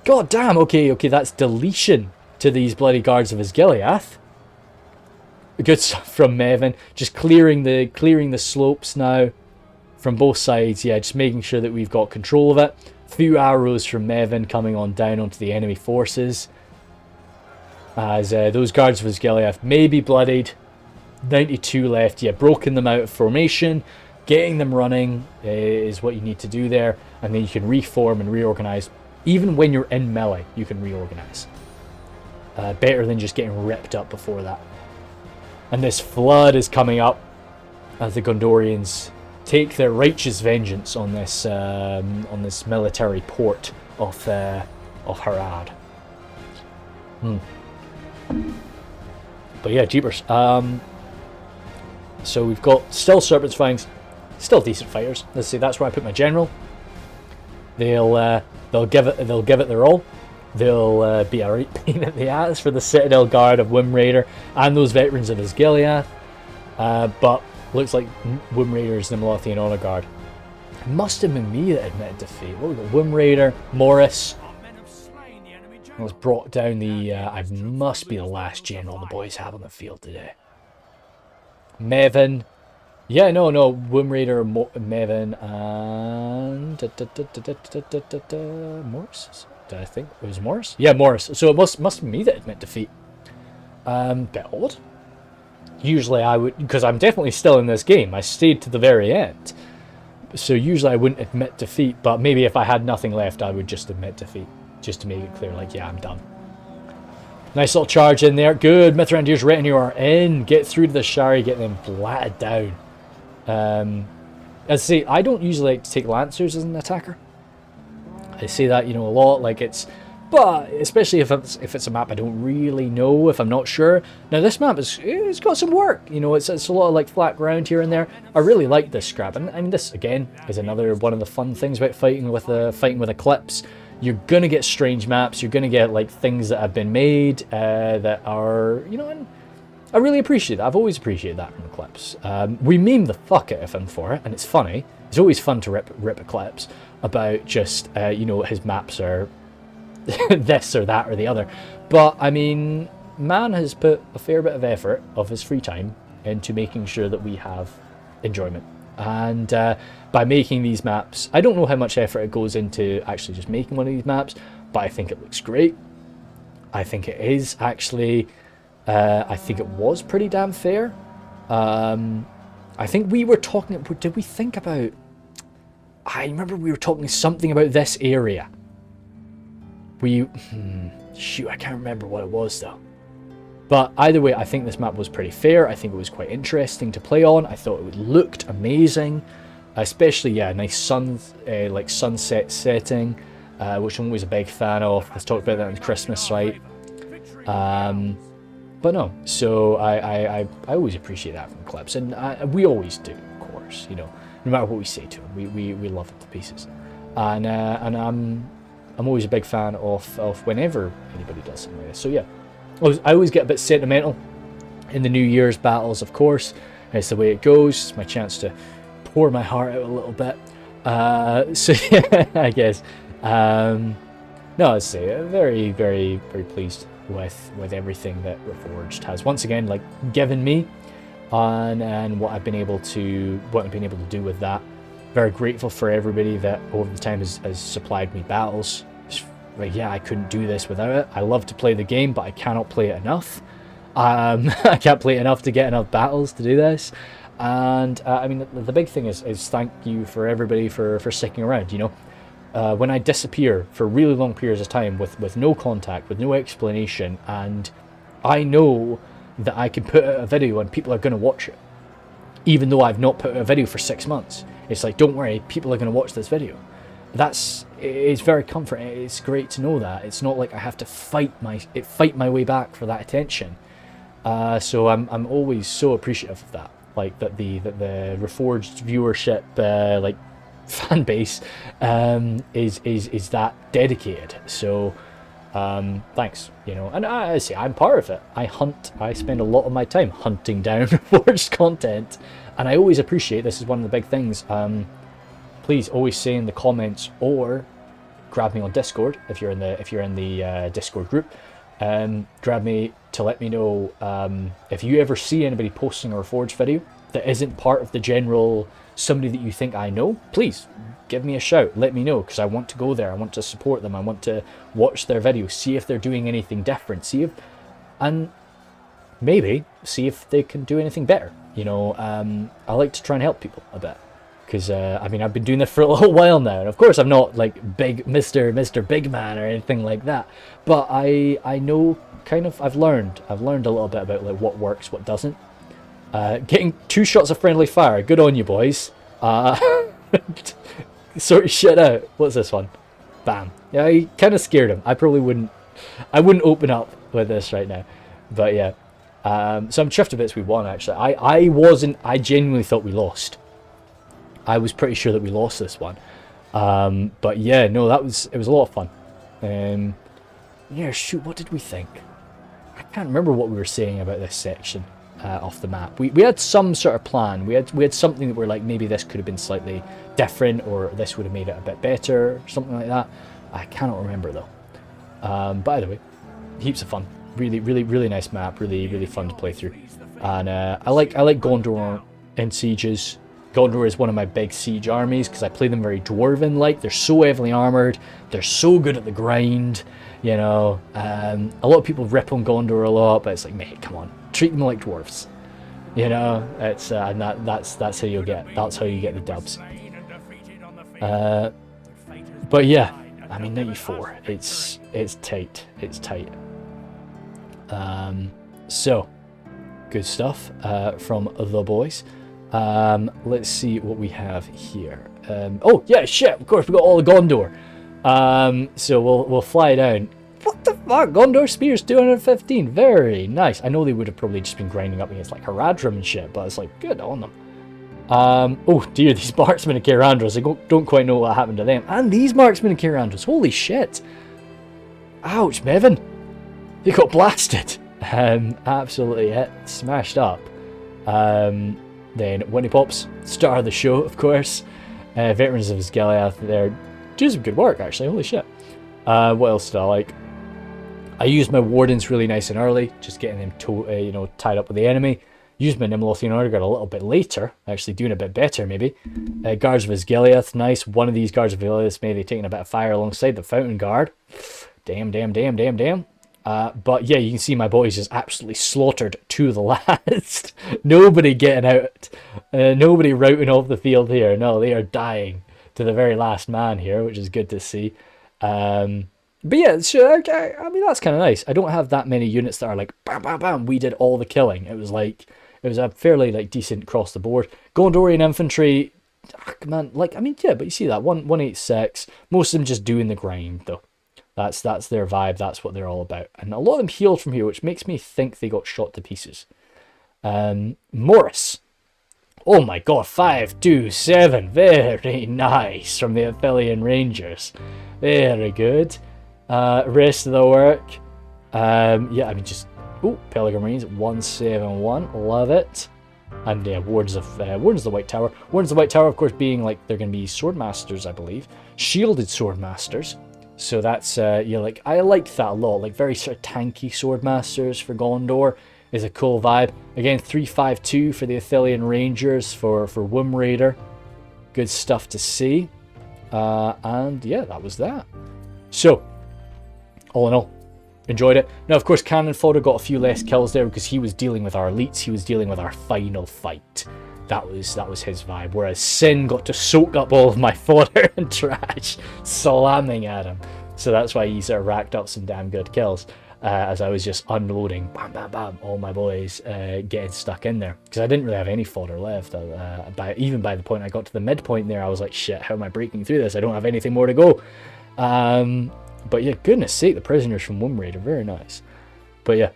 God damn. Okay, that's deletion to these bloody guards of Osgiliath. Good stuff from Mevin. Just clearing the slopes now from both sides. Yeah, just making sure that we've got control of it. Few arrows from Mevin coming on down onto the enemy forces. As those guards of Osgiliath may be bloodied. 92 left. Yeah, broken them out of formation. Getting them running is what you need to do there. And then you can reform and reorganize. Even when you're in melee, you can reorganize. Better than just getting ripped up before that. And this flood is coming up as the Gondorians take their righteous vengeance on this military port of Harad. But yeah, jeepers. So we've got still Serpent's Fangs, still decent fighters. Let's see, that's where I put my general. They'll give it their all. They'll be a right pain in the ass for the Citadel Guard of Womb Raider and those veterans of Osgiliath. But looks like Womb Raider's Nimlothian Honor Guard. It must have been me that admitted defeat. What we got? Womb Raider, Morris. Was brought down the. I must be the last general the boys have on the field today. Mevin. Yeah, no. Womb Raider, Mevin, and Morris. Did I think it was Morris? Yeah, Morris. So it must be me that admit defeat. Bit odd. Usually I would, because I'm definitely still in this game. I stayed to the very end. So usually I wouldn't admit defeat, but maybe if I had nothing left, I would just admit defeat. Just to make it clear, like, yeah, I'm done. Nice little charge in there. Good. Mithrandir's retinue are in. Get through to the Shari, get them blatted down. As I say, I don't usually like to take Lancers as an attacker. I say that, you know, a lot. Like, it's but especially if it's a map I don't really know, if I'm not sure. Now this map it's got some work, you know, it's a lot of like flat ground here and there. I really like this scrap, and I mean this again is another one of the fun things about fighting with Eclipse. You're gonna get strange maps, you're gonna get like things that have been made that are, you know, and I really appreciate that. I've always appreciated that from Eclipse. We meme the fuck out of him for it, and it's funny. It's always fun to rip Eclipse about just, you know, his maps are this or that or the other. But, I mean, man has put a fair bit of effort of his free time into making sure that we have enjoyment. And by making these maps, I don't know how much effort it goes into actually just making one of these maps, but I think it looks great. I think it is actually... I think it was pretty damn fair. I think we were talking... Did we think about... I remember we were talking something about this area. Shoot, I can't remember what it was though. But either way, I think this map was pretty fair. I think it was quite interesting to play on. I thought it looked amazing. Especially, yeah, nice like sunset setting, which I'm always a big fan of. Let's talk about that on Christmas, right? But no, so I always appreciate that from Eclipse, and we always do, of course, you know, no matter what we say to him, we love it to pieces, and I'm always a big fan of whenever anybody does something like this. So yeah, I always get a bit sentimental in the New Year's battles, of course. It's the way it goes. It's my chance to pour my heart out a little bit. So yeah, I guess. No, I'd say very, very, very pleased with everything that Reforged has once again like given me, and what I've been able to do with that. Very grateful for everybody that over the time has supplied me battles. It's like, yeah, I couldn't do this without it. I love to play the game, but I cannot play it enough. I can't play it enough to get enough battles to do this. And I mean, the big thing is thank you for everybody for sticking around, you know. When I disappear for really long periods of time with no contact, with no explanation, and I know that I can put out a video and people are going to watch it, even though I've not put out a video for 6 months. It's like, don't worry, people are going to watch this video. It's very comforting. It's great to know that. It's not like I have to fight my way back for that attention. So I'm always so appreciative of that. Like that the Reforged viewership, like fan base, is that dedicated. So thanks, you know. And I say I'm part of it. I spend a lot of my time hunting down Reforged content, and I always appreciate, this is one of the big things, please always say in the comments or grab me on Discord if you're in the Discord group. Grab me to let me know if you ever see anybody posting a Reforged video that isn't part of the general somebody that you think I know. Please give me a shout, let me know, because I want to go there, I want to support them, I want to watch their videos, see if they're doing anything different, and maybe see if they can do anything better, you know. I like to try and help people a bit, because I mean, I've been doing this for a little while now, and of course I'm not like big Mr. Big Man or anything like that, but I know kind of, I've learned a little bit about like what works, what doesn't. Getting 2 shots of friendly fire, good on you boys. Sort your shit out. What's this one? Bam. Yeah, I kind of scared him. I wouldn't open up with this right now, but yeah. So I'm chuffed to bits we won, actually. I genuinely thought we lost. I was pretty sure that we lost this one. But yeah, no, it was a lot of fun. Yeah, shoot, what did we think? I can't remember what we were saying about this section off the map. We had some sort of plan. We had something that we're like, maybe this could have been slightly different, or this would have made it a bit better, or something like that. I cannot remember though. But either way, heaps of fun. Really, really, really nice map. Really, really fun to play through. And I like Gondor in sieges. Gondor is one of my big siege armies because I play them very dwarven-like. They're so heavily armored. They're so good at the grind. You know, a lot of people rip on Gondor a lot, but it's like, mate, come on, treat them like dwarves. You know, it's and that's how you get the dubs. But yeah, I mean 94. It's tight. It's tight. So good stuff from the boys. Let's see what we have here. Oh yeah, shit. Of course we got all the Gondor. So we'll fly down. what the fuck? Gondor Spears 215. Very nice. I know they would have probably just been grinding up against like Haradrim and shit, but it's like, good on them. Oh dear, these marksmen and Kyrandros, I don't quite know what happened to them. And these marksmen and Kyrandros, holy shit. Ouch, Mevin. They got blasted. Absolutely hit, smashed up. Then Winnie Pops, star of the show, of course. Veterans of Gilead, they're doing some good work, actually, holy shit. What else did I like? I used my Wardens really nice and early, just getting them tied up with the enemy. Used my Nimlothian Order Guard a little bit later, actually doing a bit better maybe. Guards of Osgiliath, nice. One of these Guards of Osgiliath maybe taking a bit of fire alongside the Fountain Guard. Damn. But yeah, you can see my boys just absolutely slaughtered to the last. Nobody getting out, nobody routing off the field here. No, they are dying to the very last man here, which is good to see. But yeah, sure, I mean, that's kind of nice. I don't have that many units that are like, bam, bam, bam, we did all the killing. It was a fairly like decent across the board. Gondorian infantry, man, like, I mean, yeah, but you see that, 186, most of them just doing the grind, though. That's their vibe, that's what they're all about. And a lot of them healed from here, which makes me think they got shot to pieces. Morris. Oh my god, 527, very nice from the Athelian Rangers. Very good. Rest of the work. Yeah, I mean, just... Oh, Pelican Marines, 171, love it. And yeah, Wardens of the White Tower. Wardens of the White Tower, of course, being like, they're going to be Swordmasters, I believe. Shielded Swordmasters. So that's, yeah, like, I liked that a lot. Like, very sort of tanky Swordmasters for Gondor is a cool vibe. Again, 352 for the Athelian Rangers for Womb Raider. Good stuff to see. And yeah, that was that. So, all in all, enjoyed it. Now, of course, Cannon Fodder got a few less kills there because he was dealing with our elites. He was dealing with our final fight. That was his vibe. Whereas Sin got to soak up all of my fodder and trash, slamming at him. So that's why he sort of racked up some damn good kills. As I was just unloading, bam, bam, bam, all my boys getting stuck in there. Because I didn't really have any fodder left. Even by the point I got to the midpoint there, I was like, shit, how am I breaking through this? I don't have anything more to go. But yeah, goodness sake, the prisoners from Womb Raider, very nice. But yeah,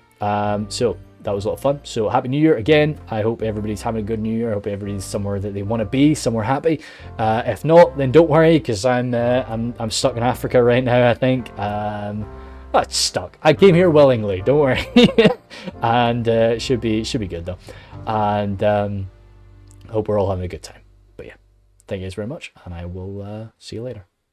so that was a lot of fun. So Happy New Year again. I hope everybody's having a good New Year. I hope everybody's somewhere that they want to be, somewhere happy. If not, then don't worry, because I'm stuck in Africa right now, I think. Not stuck. I came here willingly. Don't worry. And it should be good though. And hope we're all having a good time. But yeah, thank you guys very much, and I will see you later.